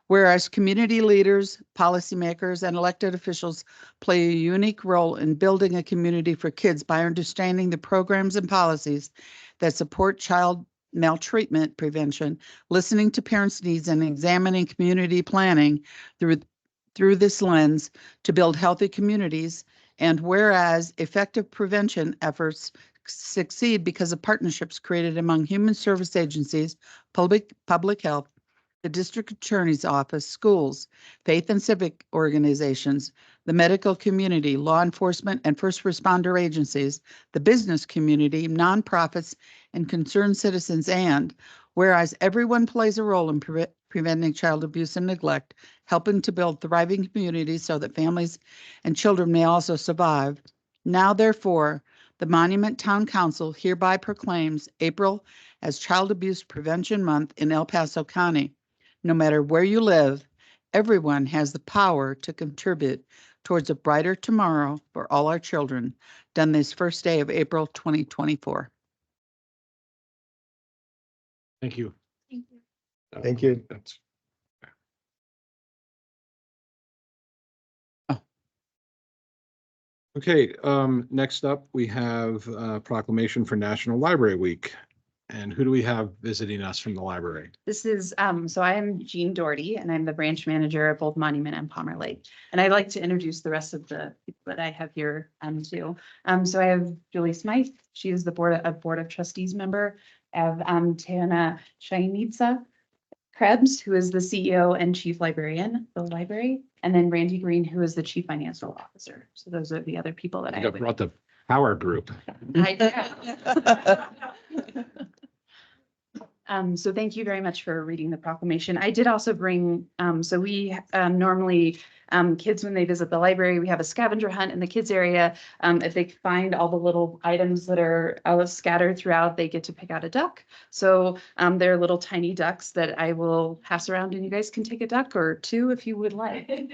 whereas community leaders, policymakers, and elected officials play a unique role in building a community for kids by understanding the programs and policies that support child maltreatment prevention, listening to parents' needs, and examining community planning through this lens to build healthy communities. And whereas effective prevention efforts succeed because of partnerships created among human service agencies, public health, the district attorney's office, schools, faith and civic organizations, the medical community, law enforcement and first responder agencies, the business community, nonprofits, and concerned citizens. And whereas everyone plays a role in preventing child abuse and neglect, helping to build thriving communities so that families and children may also survive. Now, therefore, the Monument Town Council hereby proclaims April as Child Abuse Prevention Month in El Paso County. No matter where you live, everyone has the power to contribute towards a brighter tomorrow for all our children, done this first day of April 2024. Thank you. Thank you. Thank you. That's- Okay, next up, we have proclamation for National Library Week. And who do we have visiting us from the library? This is, so I am Jean Doherty and I'm the branch manager at both Monument and Palmer Lake. And I'd like to introduce the rest of the people that I have here, too. So I have Julie Smythe. She is the Board of Trustees member. I have, Tana Shainitsa Krebs, who is the CEO and Chief Librarian of the library. And then Randy Green, who is the Chief Financial Officer. So those are the other people that I You have. brought the power group. So thank you very much for reading the proclamation. I did also bring, so we normally, kids, when they visit the library, we have a scavenger hunt in the kids area. If they find all the little items that are scattered throughout, they get to pick out a duck. So they're little tiny ducks that I will pass around and you guys can take a duck or two if you would like. You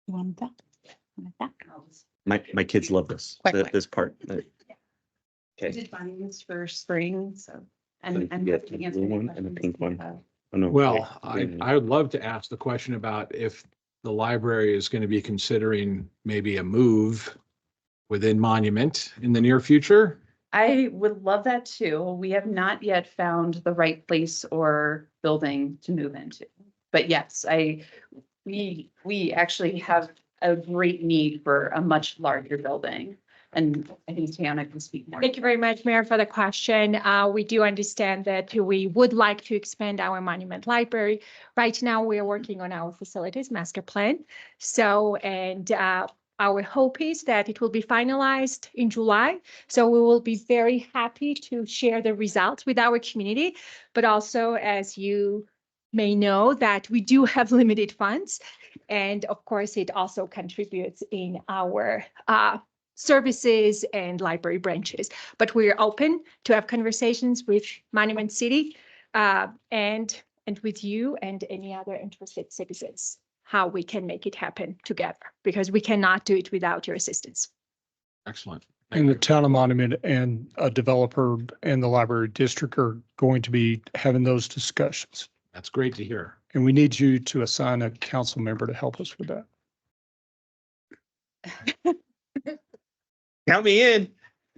want a duck? Want a duck? My kids love this, Quack, quack. this part. I Okay. did find this for spring, so. So And you I'm get happy to the answer blue any one and the questions pink you one. have. Oh, no. Well, Okay. I would love to ask the question about if the library is going to be considering maybe a move within Monument in the near future. I would love that too. We have not yet found the right place or building to move into. But yes, we actually have a great need for a much larger building. And I think Tiana can speak more. Thank you very much, Mayor, for the question. We do understand that we would like to expand our monument library. Right now, we are working on our facilities master plan. So, and our hope is that it will be finalized in July. So we will be very happy to share the results with our community. But also, as you may know, that we do have limited funds. And of course, it also contributes in our services and library branches. But we're open to have conversations with Monument City and with you and any other interested citizens, how we can make it happen together, because we cannot do it without your assistance. Excellent. And the town of Monument and a developer and the library district are going to be having those discussions. That's great to hear. And we need you to assign a council member to help us with that. Count me in.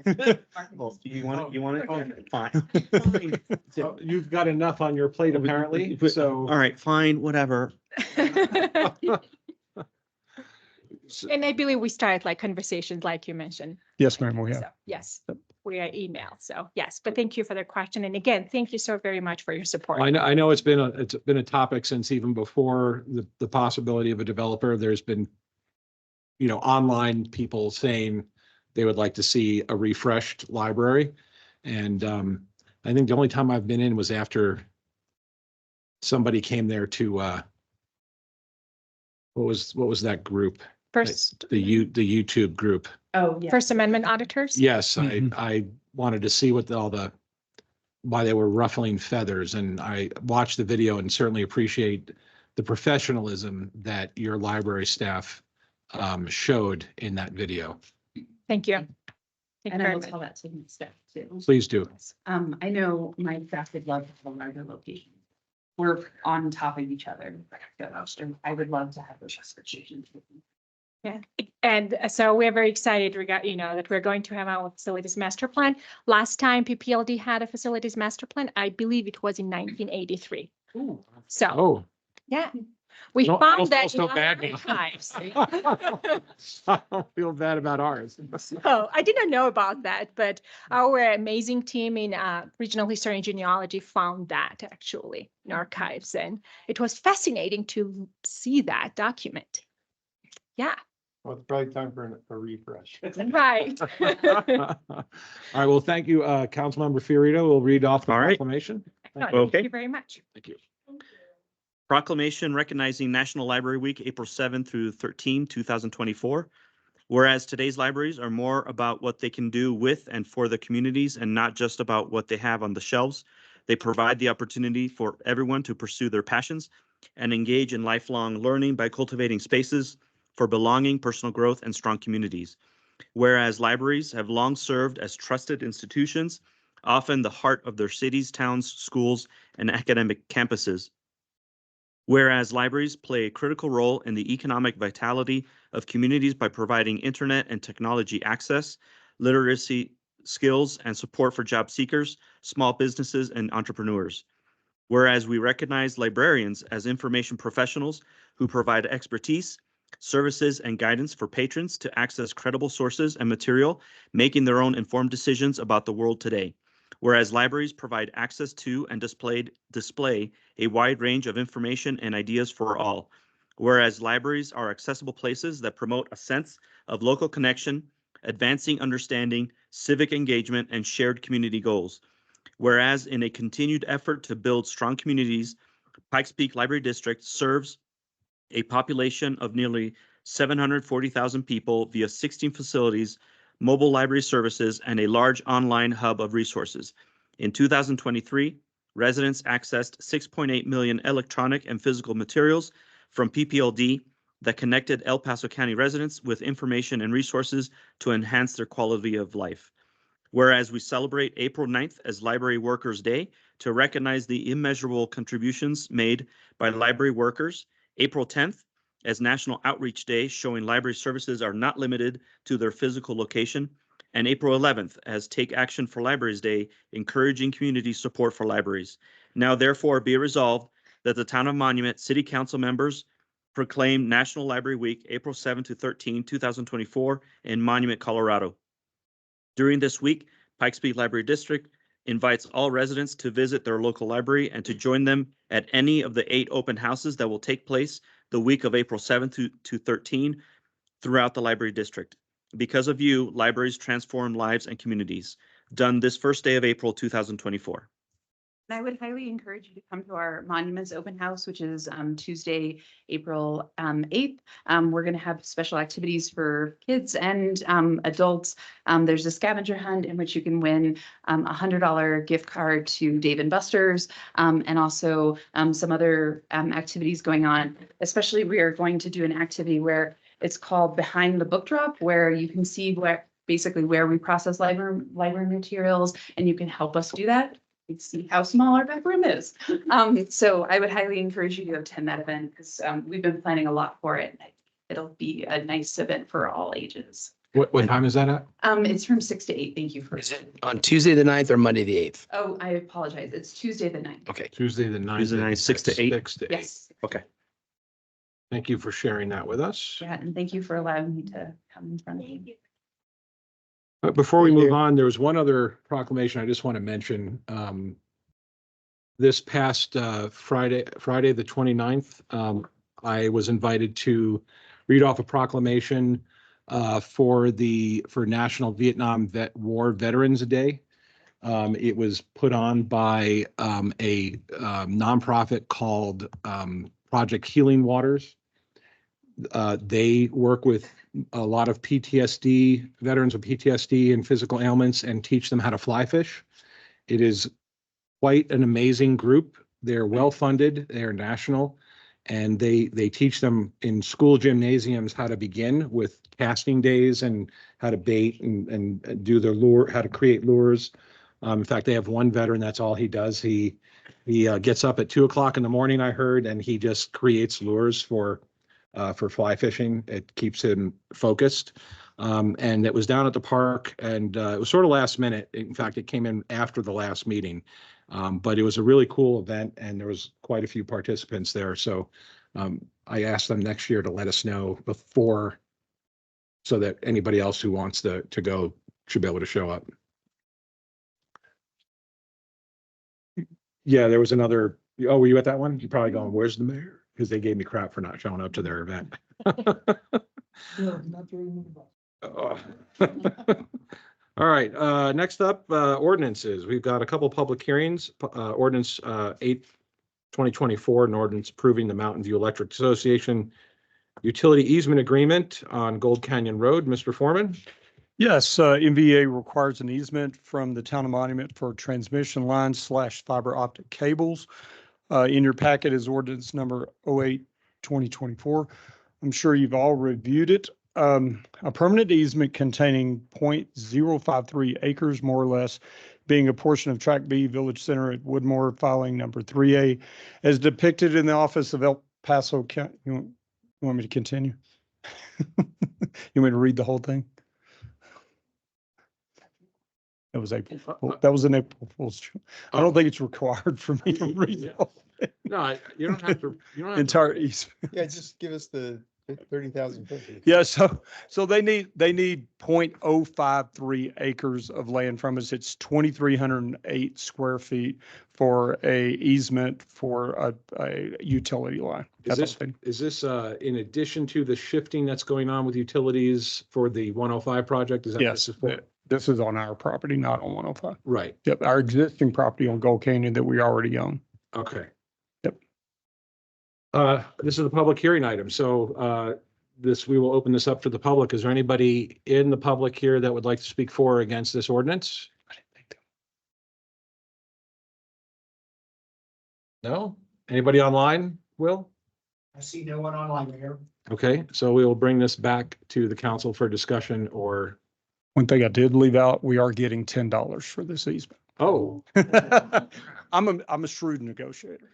You want it? Fine. So you've got enough on your plate apparently, so. All right, fine, whatever. And I believe we started like conversations like you mentioned. Yes, ma'am, we have. So, yes, we are email. So yes, but thank you for the question. And again, thank you so very much for your support. I know it's been a topic since even before the possibility of a developer. There's been, online people saying they would like to see a refreshed library. And I think the only time I've been in was after somebody came there to what was that group? First, The YouTube group. Oh, yeah. First Amendment auditors. Yes, Mhm. I wanted to see what why they were ruffling feathers, and I watched the video and certainly appreciate the professionalism that your library staff showed in that video. Thank you. Thank you And I very will much. tell that to the staff too. Please do. I know my staff would love to have a larger location. We're on top of each other. I would love to have those expectations. Yeah, and so we're very excited that we're going to have our facilities master plan. Last time PPLD had a facilities master plan, I believe it was in 1983. So, Oh. yeah, we I don't found feel that in so our bad now. archives. I don't feel bad about ours. So I didn't know about that, but our amazing team in regional history and genealogy found that actually in archives, and it was fascinating to see that document. Yeah, Well, it's probably time for a refresh. right. All right, well, thank you, Councilmember Fiorito. We'll read off the All right. proclamation. Thank Okay. you very much. Thank you. Proclamation recognizing National Library Week, April 7 through 13, 2024. Whereas today's libraries are more about what they can do with and for the communities and not just about what they have on the shelves. They provide the opportunity for everyone to pursue their passions and engage in lifelong learning by cultivating spaces for belonging, personal growth, and strong communities. Whereas libraries have long served as trusted institutions, often the heart of their cities, towns, schools, and academic campuses. Whereas libraries play a critical role in the economic vitality of communities by providing internet and technology access, literacy skills, and support for job seekers, small businesses, and entrepreneurs. Whereas we recognize librarians as information professionals who provide expertise, services, and guidance for patrons to access credible sources and material, making their own informed decisions about the world today. Whereas libraries provide access to and display a wide range of information and ideas for all. Whereas libraries are accessible places that promote a sense of local connection, advancing understanding, civic engagement, and shared community goals. Whereas in a continued effort to build strong communities, Pikes Peak Library District serves a population of nearly 740,000 people via 16 facilities, mobile library services, and a large online hub of resources. In 2023, residents accessed 6.8 million electronic and physical materials from PPLD that connected El Paso County residents with information and resources to enhance their quality of life. Whereas we celebrate April 9th as Library Workers' Day to recognize the immeasurable contributions made by library workers, April 10th as National Outreach Day, showing library services are not limited to their physical location, and April 11th as Take Action for Libraries Day, encouraging community support for libraries. Now therefore be it resolved that the Town of Monument City Council members proclaim National Library Week, April 7 to 13, 2024 in Monument, Colorado. During this week, Pikes Peak Library District invites all residents to visit their local library and to join them at any of the 8 open houses that will take place the week of April 7th to 13 throughout the library district. Because of you, libraries transform lives and communities. Done this first day of April 2024. And I would highly encourage you to come to our Monuments Open House, which is Tuesday, April 8th. We're going to have special activities for kids and adults. There's a scavenger hunt in which you can win a $100 gift card to Dave & Buster's, and also some other activities going on. Especially, we are going to do an activity where it's called Behind the Book Drop, where you can see basically where we process library materials, and you can help us do that. See how small our back room is. So I would highly encourage you to attend that event because we've been planning a lot for it. It'll be a nice event for all ages. What time is that at? It's from 6 to 8. Thank you for. Is it on Tuesday the 9th or Monday the 8th? Oh, I apologize. It's Tuesday the 9th. Okay. Tuesday the 9th. Tuesday the 9th, 6 to 8. 6 to 8. Yes. Okay. Thank you for sharing that with us. Yeah, and thank you for allowing me to come in front of you. But before we Thank move you. on, there was one other proclamation I just want to mention. This past Friday the 29th, I was invited to read off a proclamation for National Vietnam War Veterans Day. It was put on by a nonprofit called Project Healing Waters. They work with a lot of PTSD, veterans with PTSD and physical ailments, and teach them how to fly fish. It is quite an amazing group. They're well-funded, they're national, and they teach them in school gymnasiums how to begin with casting days and how to bait and do their lure, how to create lures. In fact, they have one veteran, that's all he does. He gets up at 2 o'clock in the morning, I heard, and he just creates lures for fly fishing. It keeps him focused. And it was down at the park, and it was sort of last minute. In fact, it came in after the last meeting. But it was a really cool event, and there was quite a few participants there. So I asked them next year to let us know before, so that anybody else who wants to go should be able to show up. Yeah, there was another. Oh, were you at that one? You're probably going, where's the mayor? Because they gave me crap for not showing up to their event. Oh. All right, next up, ordinances. We've got a couple public hearings. Ordinance 8, 2024, an ordinance approving the Mountain View Electric Association utility easement agreement on Gold Canyon Road. Mr. Foreman? Yes, MVA requires an easement from the Town of Monument for transmission lines / fiber optic cables. In your packet is ordinance number 08, 2024. I'm sure you've all reviewed it. A permanent easement containing 0.053 acres, more or less, being a portion of Track B Village Center at Woodmore, filing number 3A, as depicted in the office of El Paso County. You want me to continue? You want me to read the whole thing? That was April. That was an April Fool's joke. I don't think it's required for me to read No, you don't have to, you don't have to. entire easement. Yeah, just give us the 30,000 foot. Yeah, so they need 0.053 acres of land from us. It's 2,308 square feet for a easement for a utility line. Is That's all this, is this, in addition to the shifting that's going on with utilities for the 105 project? Is that? what Yes, this is for? this is on our property, not on 105. Right, Yep, our existing property on Gold Canyon that we already own. okay. Yep. This is a public hearing item, so, we will open this up for the public. Is there anybody in the public here that would like to speak for or against this ordinance? No? Anybody online, Will? I see no one online, Mayor. Okay, so we will bring this back to the council for discussion or, One thing I did leave out, we are getting $10 for this easement. oh. I'm a shrewd negotiator.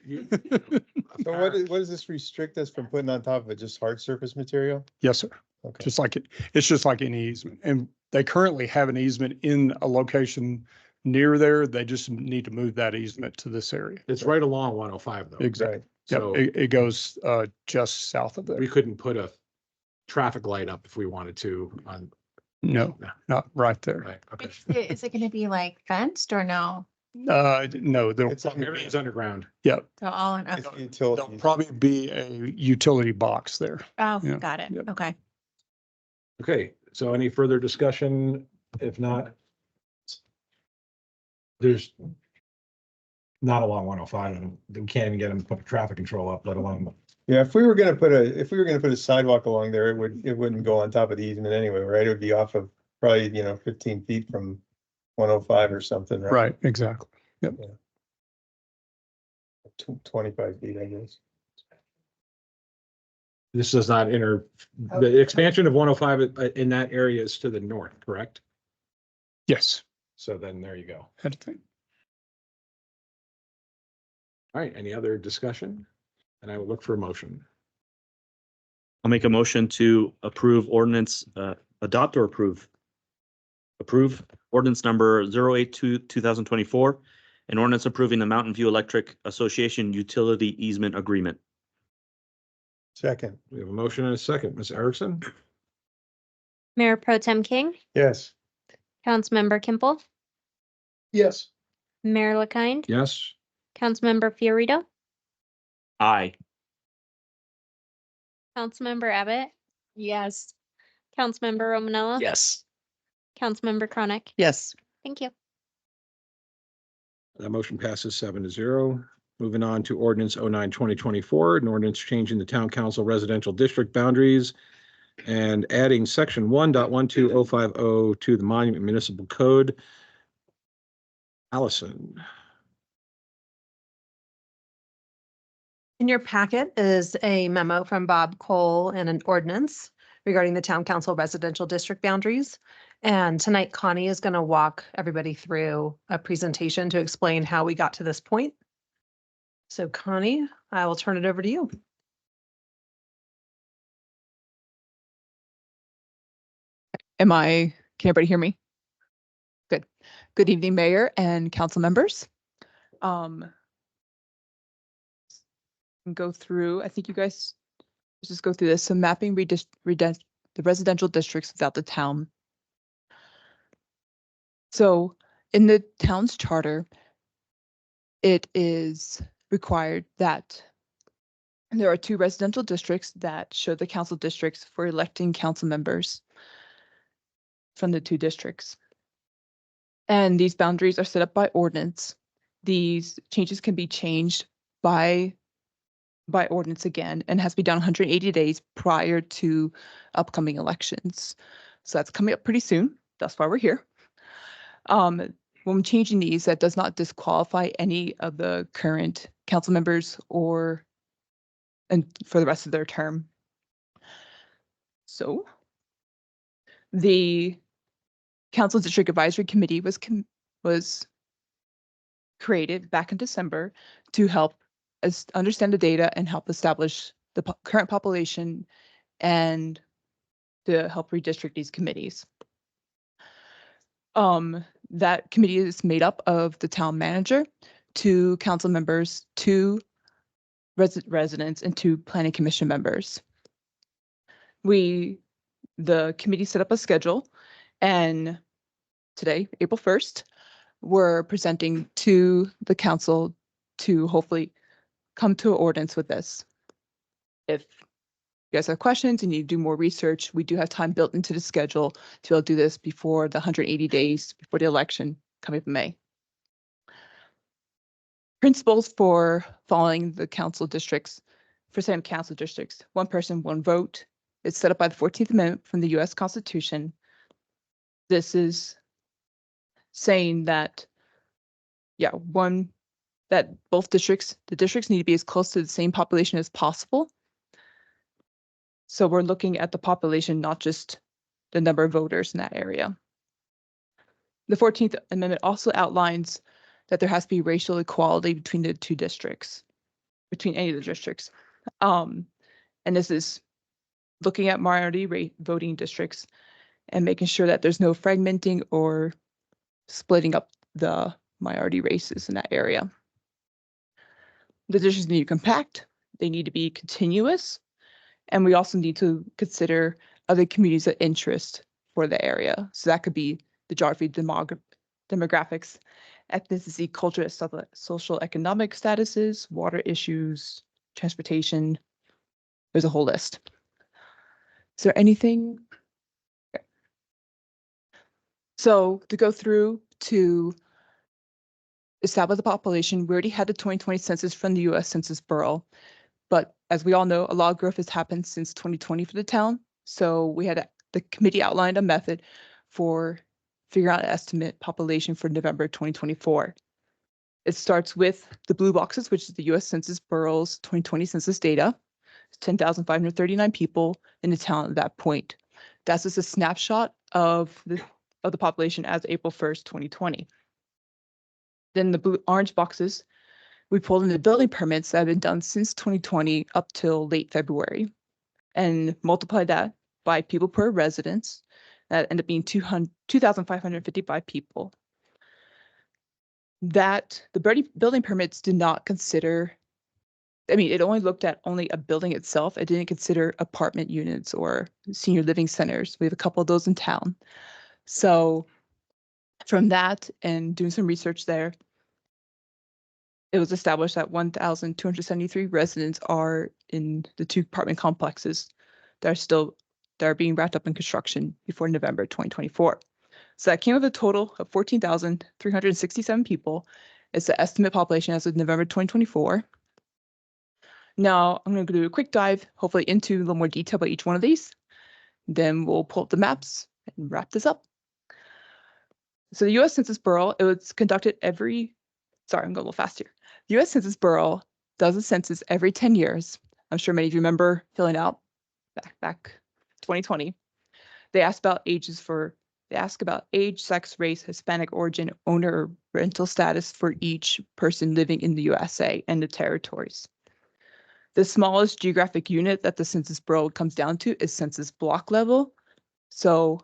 So what does this restrict us from putting on top of it? Just hard surface material? Yes, sir. Okay. Just like it's just like any easement. And they currently have an easement in a location near there. They just need to move that easement to this area. It's right along 105 though. Exactly. Yep, So it goes just south of there. we couldn't put a traffic light up if we wanted to on, No, No. not right there. right, okay. Is it gonna be like fenced or no? No, there'll, It's on Everything's underground. yeah, So all in, it's okay. there'll utility. probably be a utility box there. Oh, yeah, got it. yep. Okay. Okay, so any further discussion? If not, there's not along 105, and we can't even get them to put traffic control up, let alone. Yeah, if we were gonna put a sidewalk along there, it wouldn't go on top of the easement anyway, right? It would be off of probably, 15 feet from 105 or something, right? Right, exactly. Yep. 25 feet, I guess. This does not enter, the expansion of 105 in that area is to the north, correct? Yes. So then there you go. Had to think. All right, any other discussion? And I will look for a motion. I'll make a motion to approve ordinance, adopt or approve. Approve ordinance number 082-2024, an ordinance approving the Mountain View Electric Association Utility Easement Agreement. Second, We have a motion and a second. Ms. Erickson? Mayor Pro Tem King, yes. Councilmember Kimple, Yes. Mayor LaKind, Yes? Councilmember Fiorito, Aye. Councilmember Abbott, Yes. Councilmember Romanella. Yes. Councilmember Chronic. Yes. Thank you. That motion passes 7-0. Moving on to ordinance 09-2024, an ordinance changing the town council residential district boundaries and adding section 1.12050 to the Monument Municipal Code. Allison. In your packet is a memo from Bob Cole and an ordinance regarding the town council residential district boundaries. And tonight Connie is going to walk everybody through a presentation to explain how we got to this point. So Connie, I will turn it over to you. Can everybody hear me? Good. Good evening, Mayor and council members. Go through, I think you guys just go through this. So mapping the residential districts without the town. So in the town's charter, it is required that there are 2 residential districts that show the council districts for electing council members from the 2 districts. And these boundaries are set up by ordinance. These changes can be changed by ordinance again and has to be done 180 days prior to upcoming elections. So that's coming up pretty soon. That's why we're here. When changing these, that does not disqualify any of the current council members and for the rest of their term. So the Council District Advisory Committee was created back in December to help us understand the data and help establish the current population and to help redistrict these committees. That committee is made up of the town manager, 2 council members, 2 residents, and 2 planning commission members. The committee set up a schedule, and today, April 1st, we're presenting to the council to hopefully come to an ordinance with this. If you guys have questions and you do more research, we do have time built into the schedule to be able to do this before the 180 days before the election coming up in May. Principles for following the council districts, for setting council districts: 1 person, 1 vote. It's set up by the 14th Amendment from the US Constitution. This is saying that, that both districts, the districts need to be as close to the same population as possible. So we're looking at the population, not just the number of voters in that area. The 14th Amendment also outlines that there has to be racial equality between the 2 districts, between any of the districts. And this is looking at minority voting districts and making sure that there's no fragmenting or splitting up the minority races in that area. The districts need to be compact, they need to be continuous, and we also need to consider other communities of interest for the area. So that could be the geography, demographics, ethnicity, culture, social economic statuses, water issues, transportation. There's a whole list. Is there anything? Okay. So to go through to establish the population, we already had the 2020 census from the US Census Bureau. But as we all know, a lot of growth has happened since 2020 for the town. So we had the committee outlined a method for figuring out an estimate population for November 2024. It starts with the blue boxes, which is the US Census Bureau's 2020 census data. 10,539 people in the town at that point. That's just a snapshot of the population as April 1st, 2020. Then the orange boxes, we pulled in the building permits that have been done since 2020 up till late February and multiply that by people per residence. That ended up being 2,555 people. That the building permits did not consider, it only looked at only a building itself. It didn't consider apartment units or senior living centers. We have a couple of those in town. So from that and doing some research there, it was established that 1,273 residents are in the 2 apartment complexes that are being wrapped up in construction before November 2024. So that came with a total of 14,367 people. It's the estimate population as of November 2024. Now I'm going to do a quick dive, hopefully into a little more detail about each one of these. Then we'll pull up the maps and wrap this up. So the US Census Bureau, it was conducted I'm going a little fast here. The US Census Bureau does a census every 10 years. I'm sure many of you remember filling out back 2020. They ask about age, sex, race, Hispanic origin, owner or rental status for each person living in the USA and the territories. The smallest geographic unit that the Census Bureau comes down to is census block level. So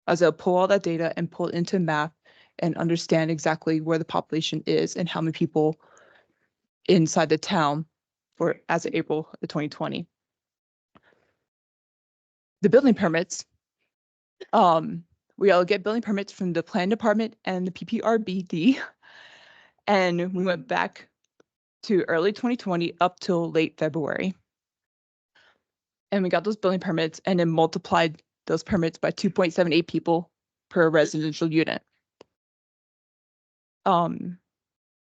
as I'll pull all that data and pull it into a map and understand exactly where the population is and how many people inside the town as of April of 2020. The building permits, we all get building permits from the Plan Department and the PPRBD. And we went back to early 2020 up till late February. And we got those building permits and then multiplied those permits by 2.78 people per residential unit.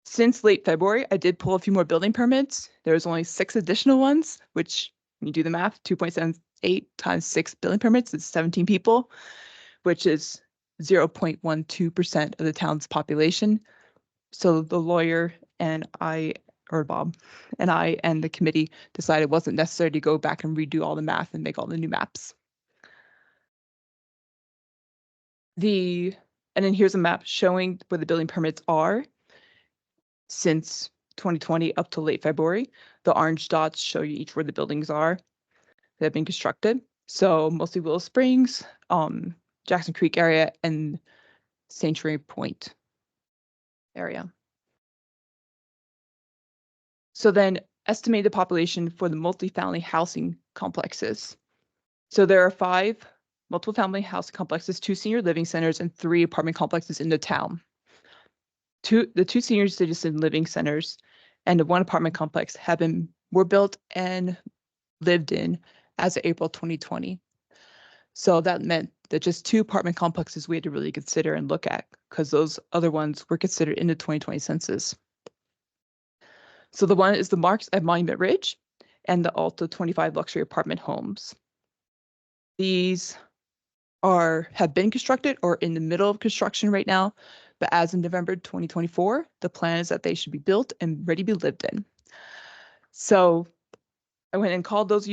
Since late February, I did pull a few more building permits. There's only 6 additional ones, which when you do the math, 2.78 times 6 building permits is 17 people, which is 0.12% of the town's population. So the lawyer and Bob and I and the committee decided it wasn't necessary to go back and redo all the math and make all the new maps. And then here's a map showing where the building permits are since 2020 up to late February. The orange dots show you each where the buildings are that have been constructed. So mostly Willow Springs, Jackson Creek area, and Sanctuary Point area. So then estimated population for the multifamily housing complexes. So there are 5 multiple family housing complexes, 2 senior living centers, and 3 apartment complexes in the town. The 2 senior citizen living centers and the 1 apartment complex were built and lived in as of April 2020. So that meant that just 2 apartment complexes we had to really consider and look at, because those other ones were considered in the 2020 census. So the one is the Marks at Monument Ridge and the Alta 25 luxury apartment homes. These have been constructed or in the middle of construction right now, but as in November 2024, the plan is that they should be built and ready to be lived in. So I went and called those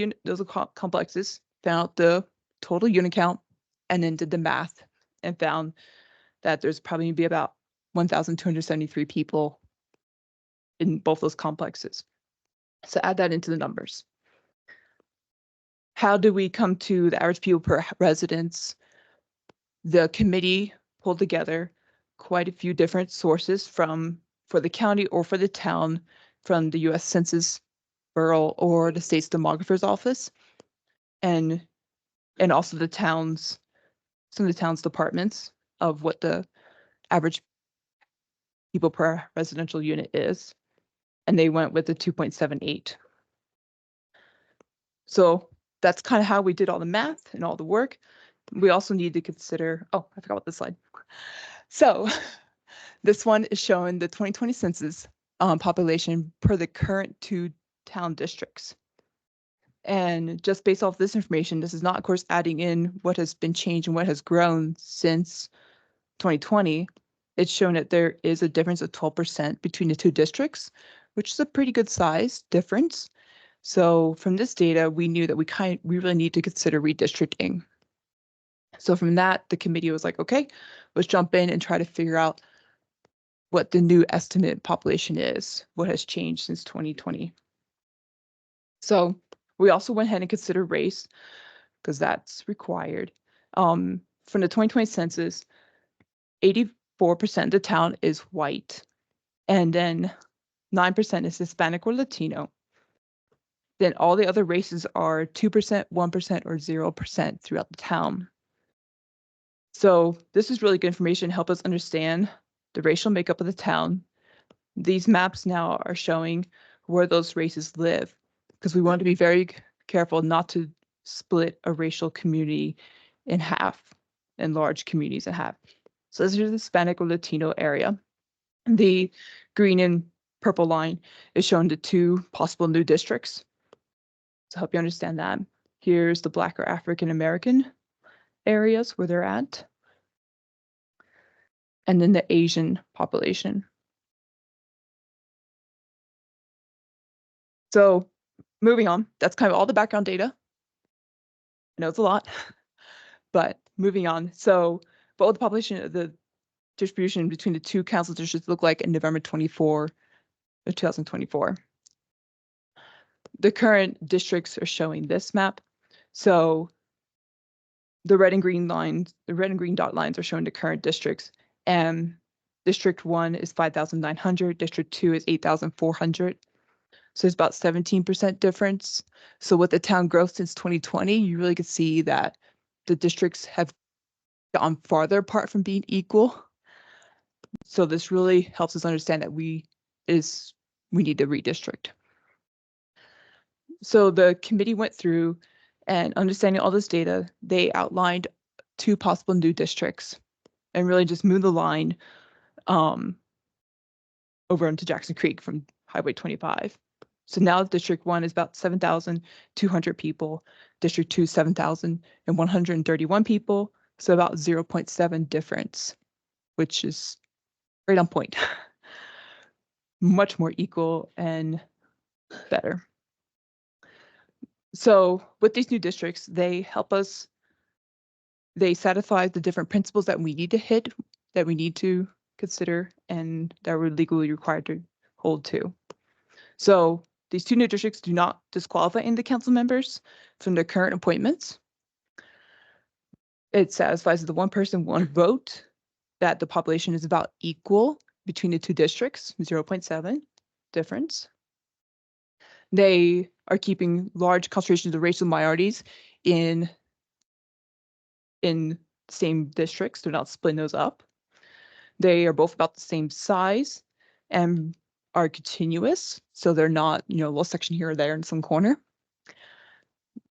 complexes, found out the total unit count, and then did the math and found that there's probably going to be about 1,273 people in both those complexes. So add that into the numbers. How do we come to the average people per residence? The committee pulled together quite a few different sources for the county or for the town, from the U.S. Census Bureau or the state's demographer's office, and also some of the town's departments of what the average people per residential unit is. And they went with the 2.78. So that's kind of how we did all the math and all the work. We also need to consider, I forgot about this slide. So this one is showing the 2020 census population per the current 2 town districts. And just based off this information, this is not, of course, adding in what has been changed and what has grown since 2020. It's shown that there is a difference of 12% between the 2 districts, which is a pretty good size difference. So from this data, we knew that we really need to consider redistricting. So from that, the committee was like, okay, let's jump in and try to figure out what the new estimate population is, what has changed since 2020. So we also went ahead and considered race, because that's required. From the 2020 census, 84% of the town is white, and then 9% is Hispanic or Latino. Then all the other races are 2%, 1%, or 0% throughout the town. So this is really good information to help us understand the racial makeup of the town. These maps now are showing where those races live, because we want to be very careful not to split a racial community in half and large communities in half. So this is the Hispanic or Latino area. The green and purple line is showing the 2 possible new districts. To help you understand that, here's the Black or African American areas where they're at, and then the Asian population. So moving on, that's kind of all the background data. I know it's a lot, but moving on. So what will the population of the distribution between the 2 council districts look like in November 2024? The current districts are showing this map. So the red and green dot lines are showing the current districts. And District 1 is 5,900, District 2 is 8,400. So there's about 17% difference. So with the town growth since 2020, you really could see that the districts have gone farther apart from being equal. So this really helps us understand that we need to redistrict. So the committee went through and understanding all this data, they outlined 2 possible new districts and really just moved the line over into Jackson Creek from Highway 25. So now District 1 is about 7,200 people, District 2, 7,131 people, so about 0.7 difference, which is right on point. Much more equal and better. So with these new districts, they help us, they satisfy the different principles that we need to hit, that we need to consider, and that we're legally required to hold to. So these 2 new districts do not disqualify any of the council members from their current appointments. It satisfies the 1 person, 1 vote that the population is about equal between the two districts, 0.7 difference. They are keeping large concentrations of racial minorities in same districts. They're not splitting those up. They are both about the same size and are continuous. So they're not, a little section here or there in some corner.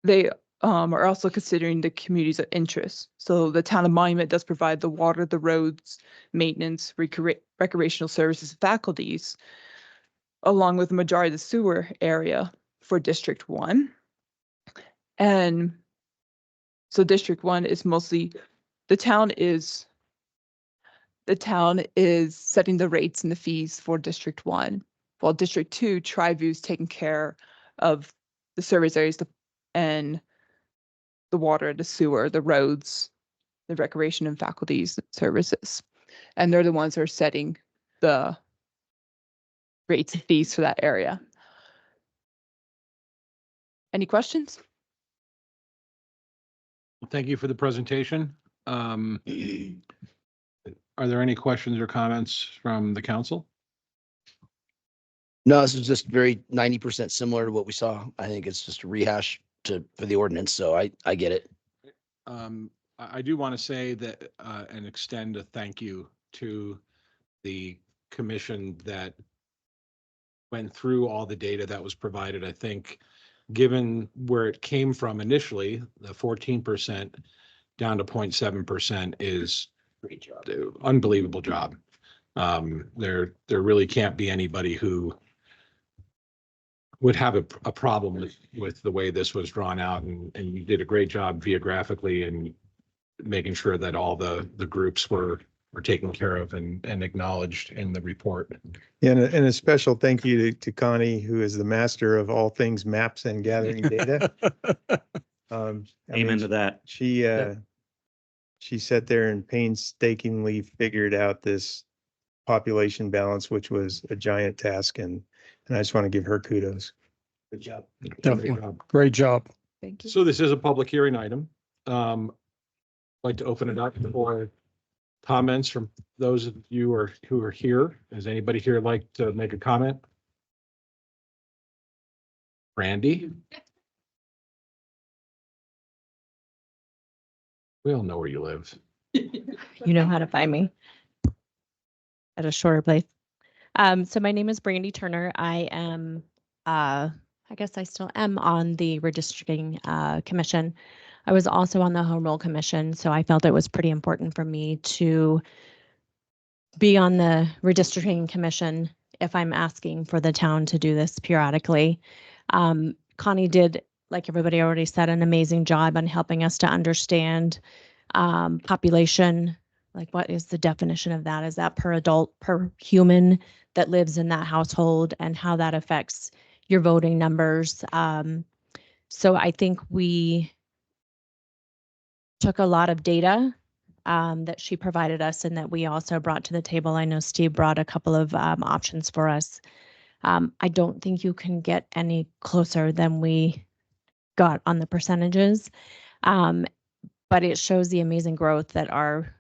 They are also considering the communities of interest. So the town of Monument does provide the water, the roads, maintenance, recreational services, faculties, along with the majority of the sewer area for District 1. And so District 1 is mostly, the town is setting the rates and the fees for District 1, while District 2, Triview is taking care of the service areas and the water, the sewer, the roads, the recreation and faculties services. And they're the ones that are setting the rates and fees for that area. Any questions? Thank you for the presentation. Are there any questions or comments from the council? No, this is just very 90% similar to what we saw. I think it's just a rehash for the ordinance, so I get it. I do want to say that and extend a thank you to the commission that went through all the data that was provided. I think given where it came from initially, the 14% down to 0.7% is Great job. unbelievable job. There really can't be anybody who would have a problem with the way this was drawn out, and you did a great job geographically and making sure that all the groups were taken care of and acknowledged in the report. Yeah, and a special thank you to Connie, who is the master of all things maps and gathering data. Amen to that. She sat there and painstakingly figured out this population balance, which was a giant task, and I just want to give her kudos. Good job. Definitely. Great job. Thank you. So this is a public hearing item. I'd like to open it up for comments from those of you who are here. Does anybody here like to make a comment? Randy? We all know where you live. You know how to find me at a shorter place. So my name is Brandy Turner. I am, I guess I still am on the redistricting commission. I was also on the Home Rule Commission, so I felt it was pretty important for me to be on the redistricting commission if I'm asking for the town to do this periodically. Connie did, like everybody already said, an amazing job on helping us to understand population. Like, what is the definition of that? Is that per adult, per human that lives in that household, and how that affects your voting numbers? So I think we took a lot of data that she provided us and that we also brought to the table. I know Steve brought a couple of options for us. I don't think you can get any closer than we got on the percentages, but it shows the amazing growth that our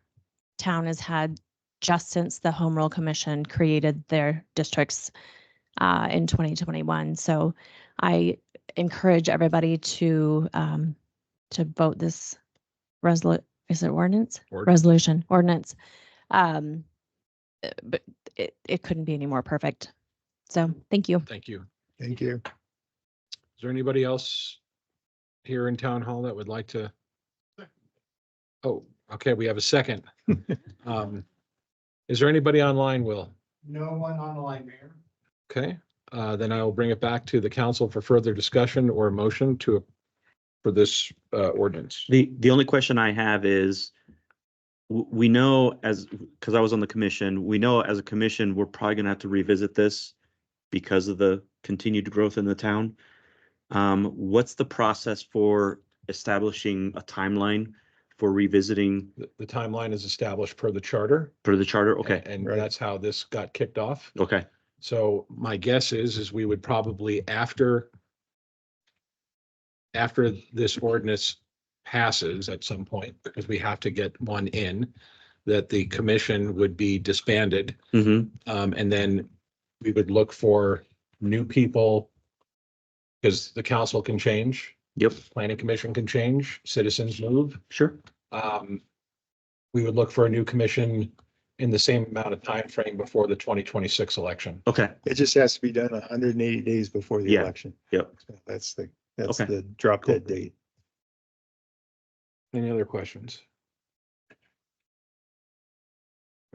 town has had just since the Home Rule Commission created their districts in 2021. So I encourage everybody to vote this ordinance? Resolution, ordinance. But it couldn't be any more perfect. So thank you. Thank you. Thank you. Is there anybody else here in town hall that would like to? Oh, okay, we have a second. Is there anybody online, Will? No one on the line, Mayor. Okay, then I will bring it back to the council for further discussion or motion for this ordinance. The only question I have is, we know because I was on the commission, we know as a commission, we're probably gonna have to revisit this because of the continued growth in the town. What's the process for establishing a timeline for revisiting? The timeline is established per the charter. Per the charter, okay. And that's how this got kicked off. Okay. So my guess is we would probably after this ordinance passes at some point, because we have to get one in, that the commission would be disbanded. Mm-hmm. And then we would look for new people because the council can change. Yep. Planning commission can change, citizens move. Sure. We would look for a new commission in the same amount of time frame before the 2026 election. Okay. It just has to be done 180 days before the Yeah. election. Yep. So that's Okay. the drop dead date. Any other questions?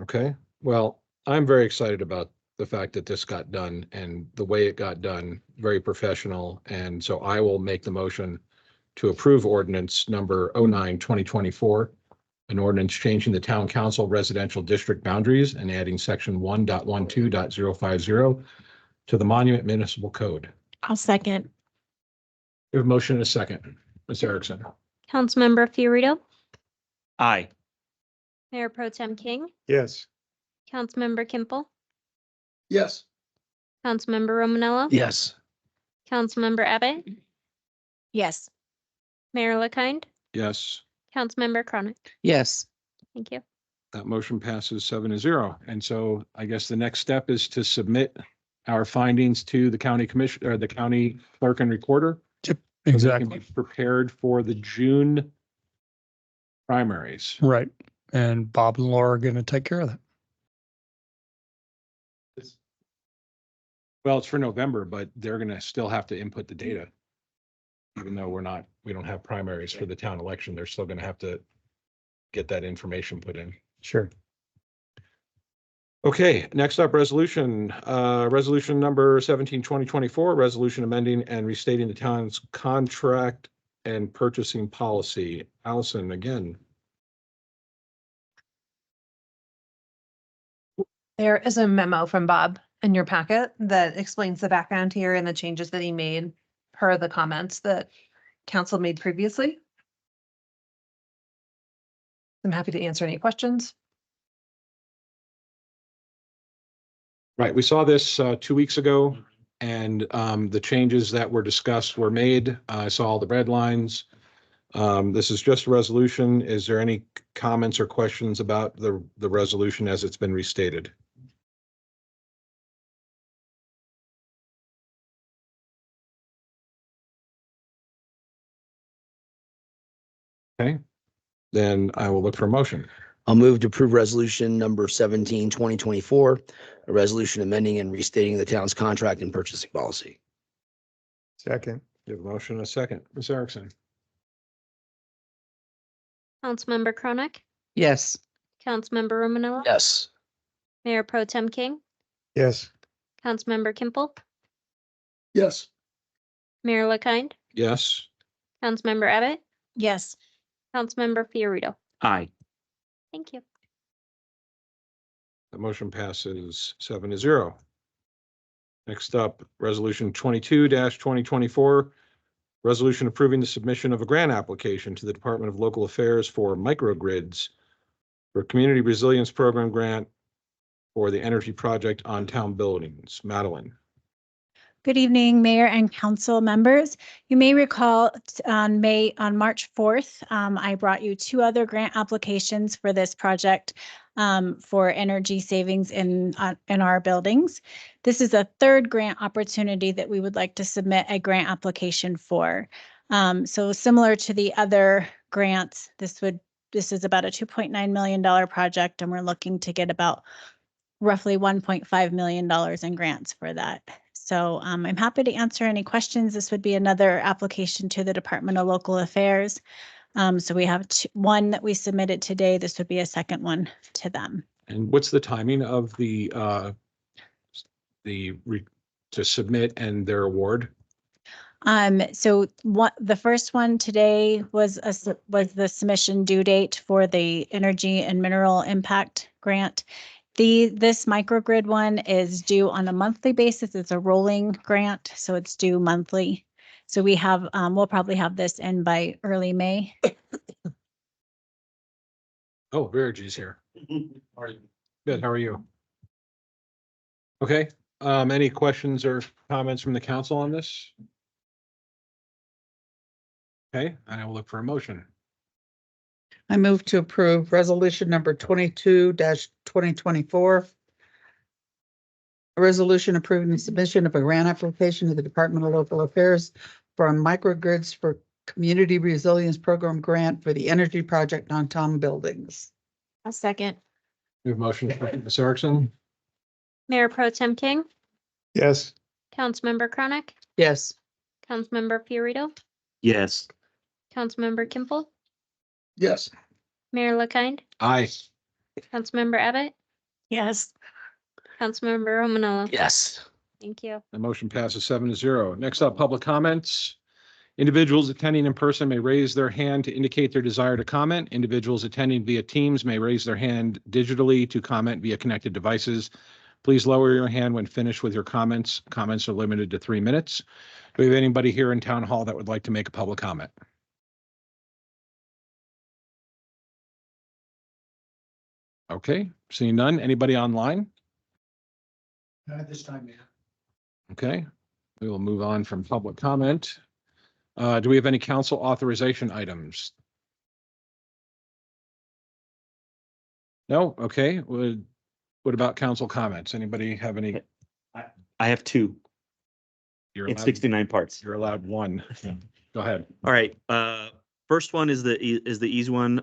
Okay, well, I'm very excited about the fact that this got done and the way it got done, very professional. And so I will make the motion to approve ordinance number 09-2024, an ordinance changing the town council residential district boundaries and adding section 1.12.050 to the Monument Municipal Code. I'll second. We have a motion and a second. Ms. Erickson. Councilmember Fiorito, Aye. Mayor Pro Tem King, Yes. Councilmember Kimple, Yes. Councilmember Romanella. Yes. Councilmember Abbott, Yes. Mayor LaKind, Yes, Councilmember Chronic. Yes. Thank you. that motion passes 7-0. And so I guess the next step is to submit our findings to the county commission or the county clerk and recorder. So they can Exactly. be prepared for the June primaries. Right. And Bob and Laura are going to take care of that. Well, it's for November, but they're gonna still have to input the data. Even though we don't have primaries for the town election, they're still gonna have to get that information put in. Sure. Okay, next up, resolution number 17-2024, resolution amending and restating the town's contract and purchasing policy. Allison, again. There is a memo from Bob in your packet that explains the background here and the changes that he made per the comments that council made previously. I'm happy to answer any questions. Right, we saw this 2 weeks ago and the changes that were discussed were made. I saw all the red lines. This is just a resolution. Is there any comments or questions about the resolution as it's been restated? Okay, then I will look for a motion. I'll move to approve resolution number 17-2024, a resolution amending and restating the town's contract and purchasing policy. Second. You have a motion and a second. Ms. Erickson. Councilmember Chronic, Yes. Councilmember Romanella. Yes. Mayor Pro Tem King, Yes. Councilmember Kimple, Yes. Mayor LaKind, Yes, Councilmember Abbott, Yes. Councilmember Fiorito. Aye. Thank you. the motion passes 7-0. Next up, resolution 22-2024. Resolution approving the submission of a grant application to the Department of Local Affairs for microgrids for Community Resilience Program grant for the energy project on town buildings. Madeline. Good evening, Mayor and Council members. You may recall on March 4th, I brought you two other grant applications for this project for energy savings in our buildings. This is a third grant opportunity that we would like to submit a grant application for. So similar to the other grants, this is about a $2.9 million project, and we're looking to get about roughly $1.5 million in grants for that. So I'm happy to answer any questions. This would be another application to the Department of Local Affairs. So we have one that we submitted today. This would be a second one to them. And what's the timing of to submit and their award? So the first one today was the submission due date for the Energy and Mineral Impact Grant. This microgrid one is due on a monthly basis. It's a rolling grant, so it's due monthly. So we'll probably have this in by early May. Oh, Verigy's here. Good, how are you? Okay, any questions or comments from the council on this? Okay, I will look for a motion. I move to approve resolution number 22-2024. A resolution approving the submission of a grant application to the Department of Local Affairs for a microgrids for Community Resilience Program grant for the energy project on Tom buildings. A second. We have motion from Ms. Erickson. Mayor Pro Tem King, Yes. Councilmember Chronic, Yes. Councilmember Fiorito, Yes. Councilmember Kimple, Yes. Mayor LaKind, Aye. Councilmember Abbott, Yes. Councilmember Romanella. Yes. Thank you. The motion passes 7-0. Next up, public comments. Individuals attending in person may raise their hand to indicate their desire to comment. Individuals attending via Teams may raise their hand digitally to comment via connected devices. Please lower your hand when finished with your comments. Comments are limited to 3 minutes. Do we have anybody here in Town Hall that would like to make a public comment? Okay, seeing none. Anybody online? Not this time, man. Okay, we will move on from public comment. Do we have any council authorization items? No? Okay, what about council comments? Anybody have any? I have two. You're It's allowed, 69 parts. you're allowed one. Go ahead. All right. First one is the easy one.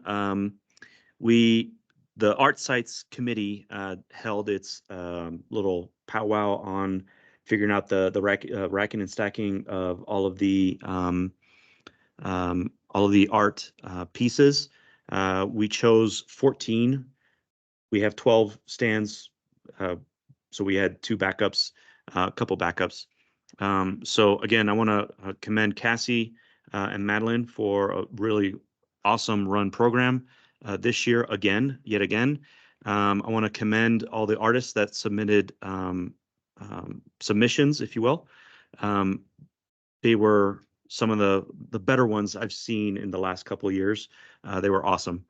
The Art Sites Committee held its little powwow on figuring out the racking and stacking of all of the art pieces. We chose 14. We have 12 stands, so we had two backups, a couple backups. So again, I want to commend Cassie and Madeline for a really awesome run program this year yet again. I want to commend all the artists that submitted submissions, if you will. They were some of the better ones I've seen in the last couple of years. They were awesome.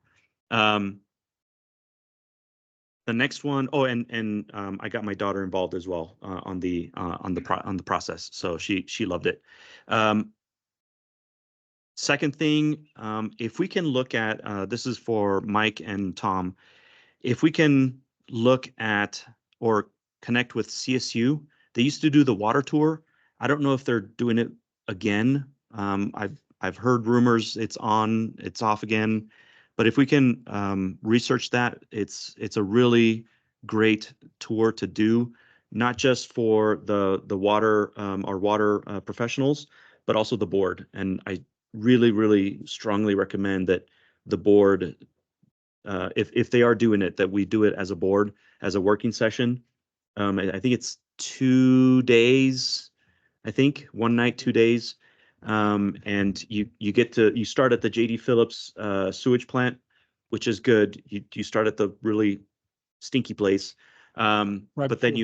The next one, and I got my daughter involved as well on the process, so she loved it. Second thing, if we can look at this is for Mike and Tom, if we can look at or connect with CSU, they used to do the water tour. I don't know if they're doing it again. I've heard rumors it's on, it's off again. But if we can research that, it's a really great tour to do, not just for the water our water professionals, but also the board. And I really, really strongly recommend that the board, if they are doing it, that we do it as a board, as a working session. I think it's 2 days. I think 1 night, 2 days. And you start at the JD Phillips sewage plant, which is good. You start at the really stinky place. But then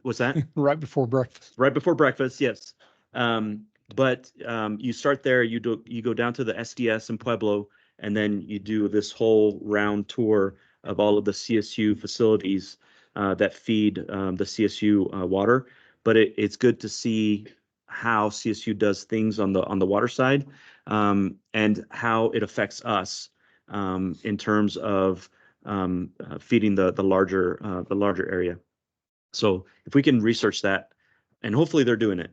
what's that? Right before breakfast. Right before breakfast, yes. But you start there, you go down to the SDS in Pueblo, and then you do this whole round tour of all of the CSU facilities that feed the CSU water. But it's good to see how CSU does things on the water side, and how it affects us in terms of feeding the larger area. So if we can research that, and hopefully they're doing it.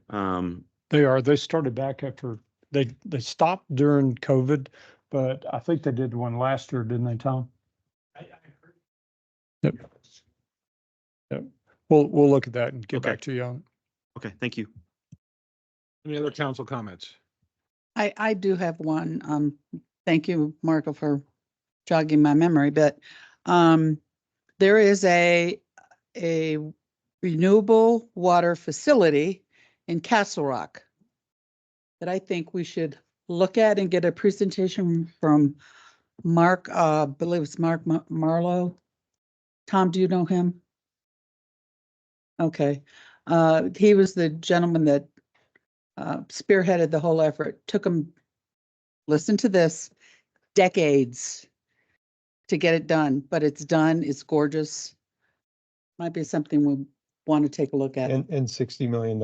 They started back after they stopped during COVID, but I think they did one last year, didn't they, Tom? Yep. We'll look at that and get back to you on it. Okay, thank you. Any other council comments? I do have one. Thank you, Marco, for jogging my memory, but there is a renewable water facility in Castle Rock that I think we should look at and get a presentation from Mark, I believe it's Mark Marlowe. Tom, do you know him? Okay. He was the gentleman that spearheaded the whole effort. Took him, listen to this, decades to get it done, but it's done. It's gorgeous. Might be something we want to take a look at. And $60 million.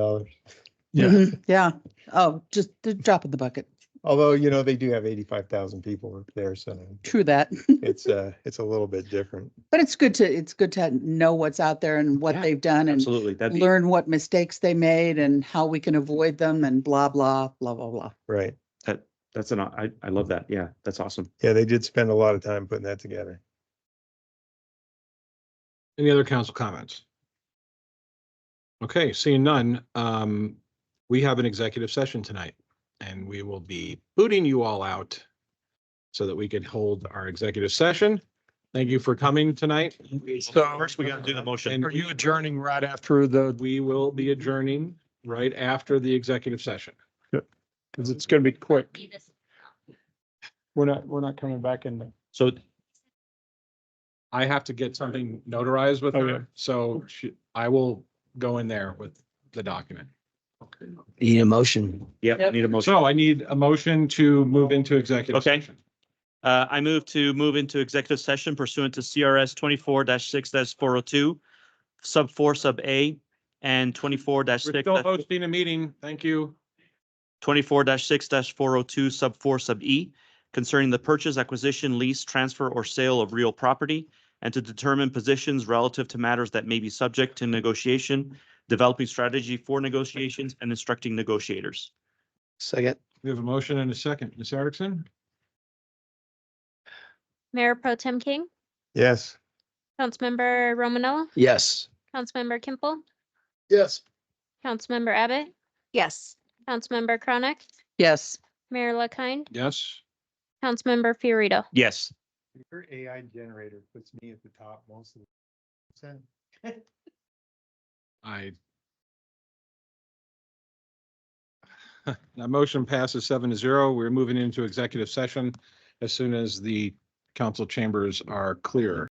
Yeah. Mhm, yeah. Oh, just a drop in the bucket. Although, you know, they do have 85,000 people up there, so True that. it's a little bit different. But it's good to know what's out there and what Yeah, they've done and Absolutely. That'd be, learn what mistakes they made and how we can avoid them and blah, blah, blah, blah, blah. Right. that's I love that. Yeah, that's awesome. Yeah, they did spend a lot of time putting that together. Any other council comments? Okay, seeing none, we have an executive session tonight and we will be booting you all out so that we can hold our executive session. Thank you for coming tonight. So First, we gotta do the motion. And are you adjourning right after the, we will be adjourning right after the executive session. because it's going to be quick. We're not coming back in. So I have to get something notarized with Okay. her, so I will go in there with the document. You need a motion. yeah, need a motion. So I need a motion to move into executive Okay. session. I move to move into executive session pursuant to CRS 24-6-402, sub 4, sub A, and 24-6. We're still hosting a meeting. Thank you. 24-6-402, sub 4, sub E, concerning the purchase, acquisition, lease, transfer, or sale of real property, and to determine positions relative to matters that may be subject to negotiation, developing strategy for negotiations, and instructing negotiators. Second. We have a motion and a second. Ms. Erickson? Mayor Pro Tem King, Yes. Councilmember Romanella, Yes. Councilmember Kimple, Yes. Councilmember Abbott, Yes. Councilmember Chronic, Yes. Mayor LaKind, Yes. Councilmember Fiorito. Yes. Your AI generator puts me at the top most of the time. That motion passes 7-0. We're moving into executive session as soon as the council chambers are clear.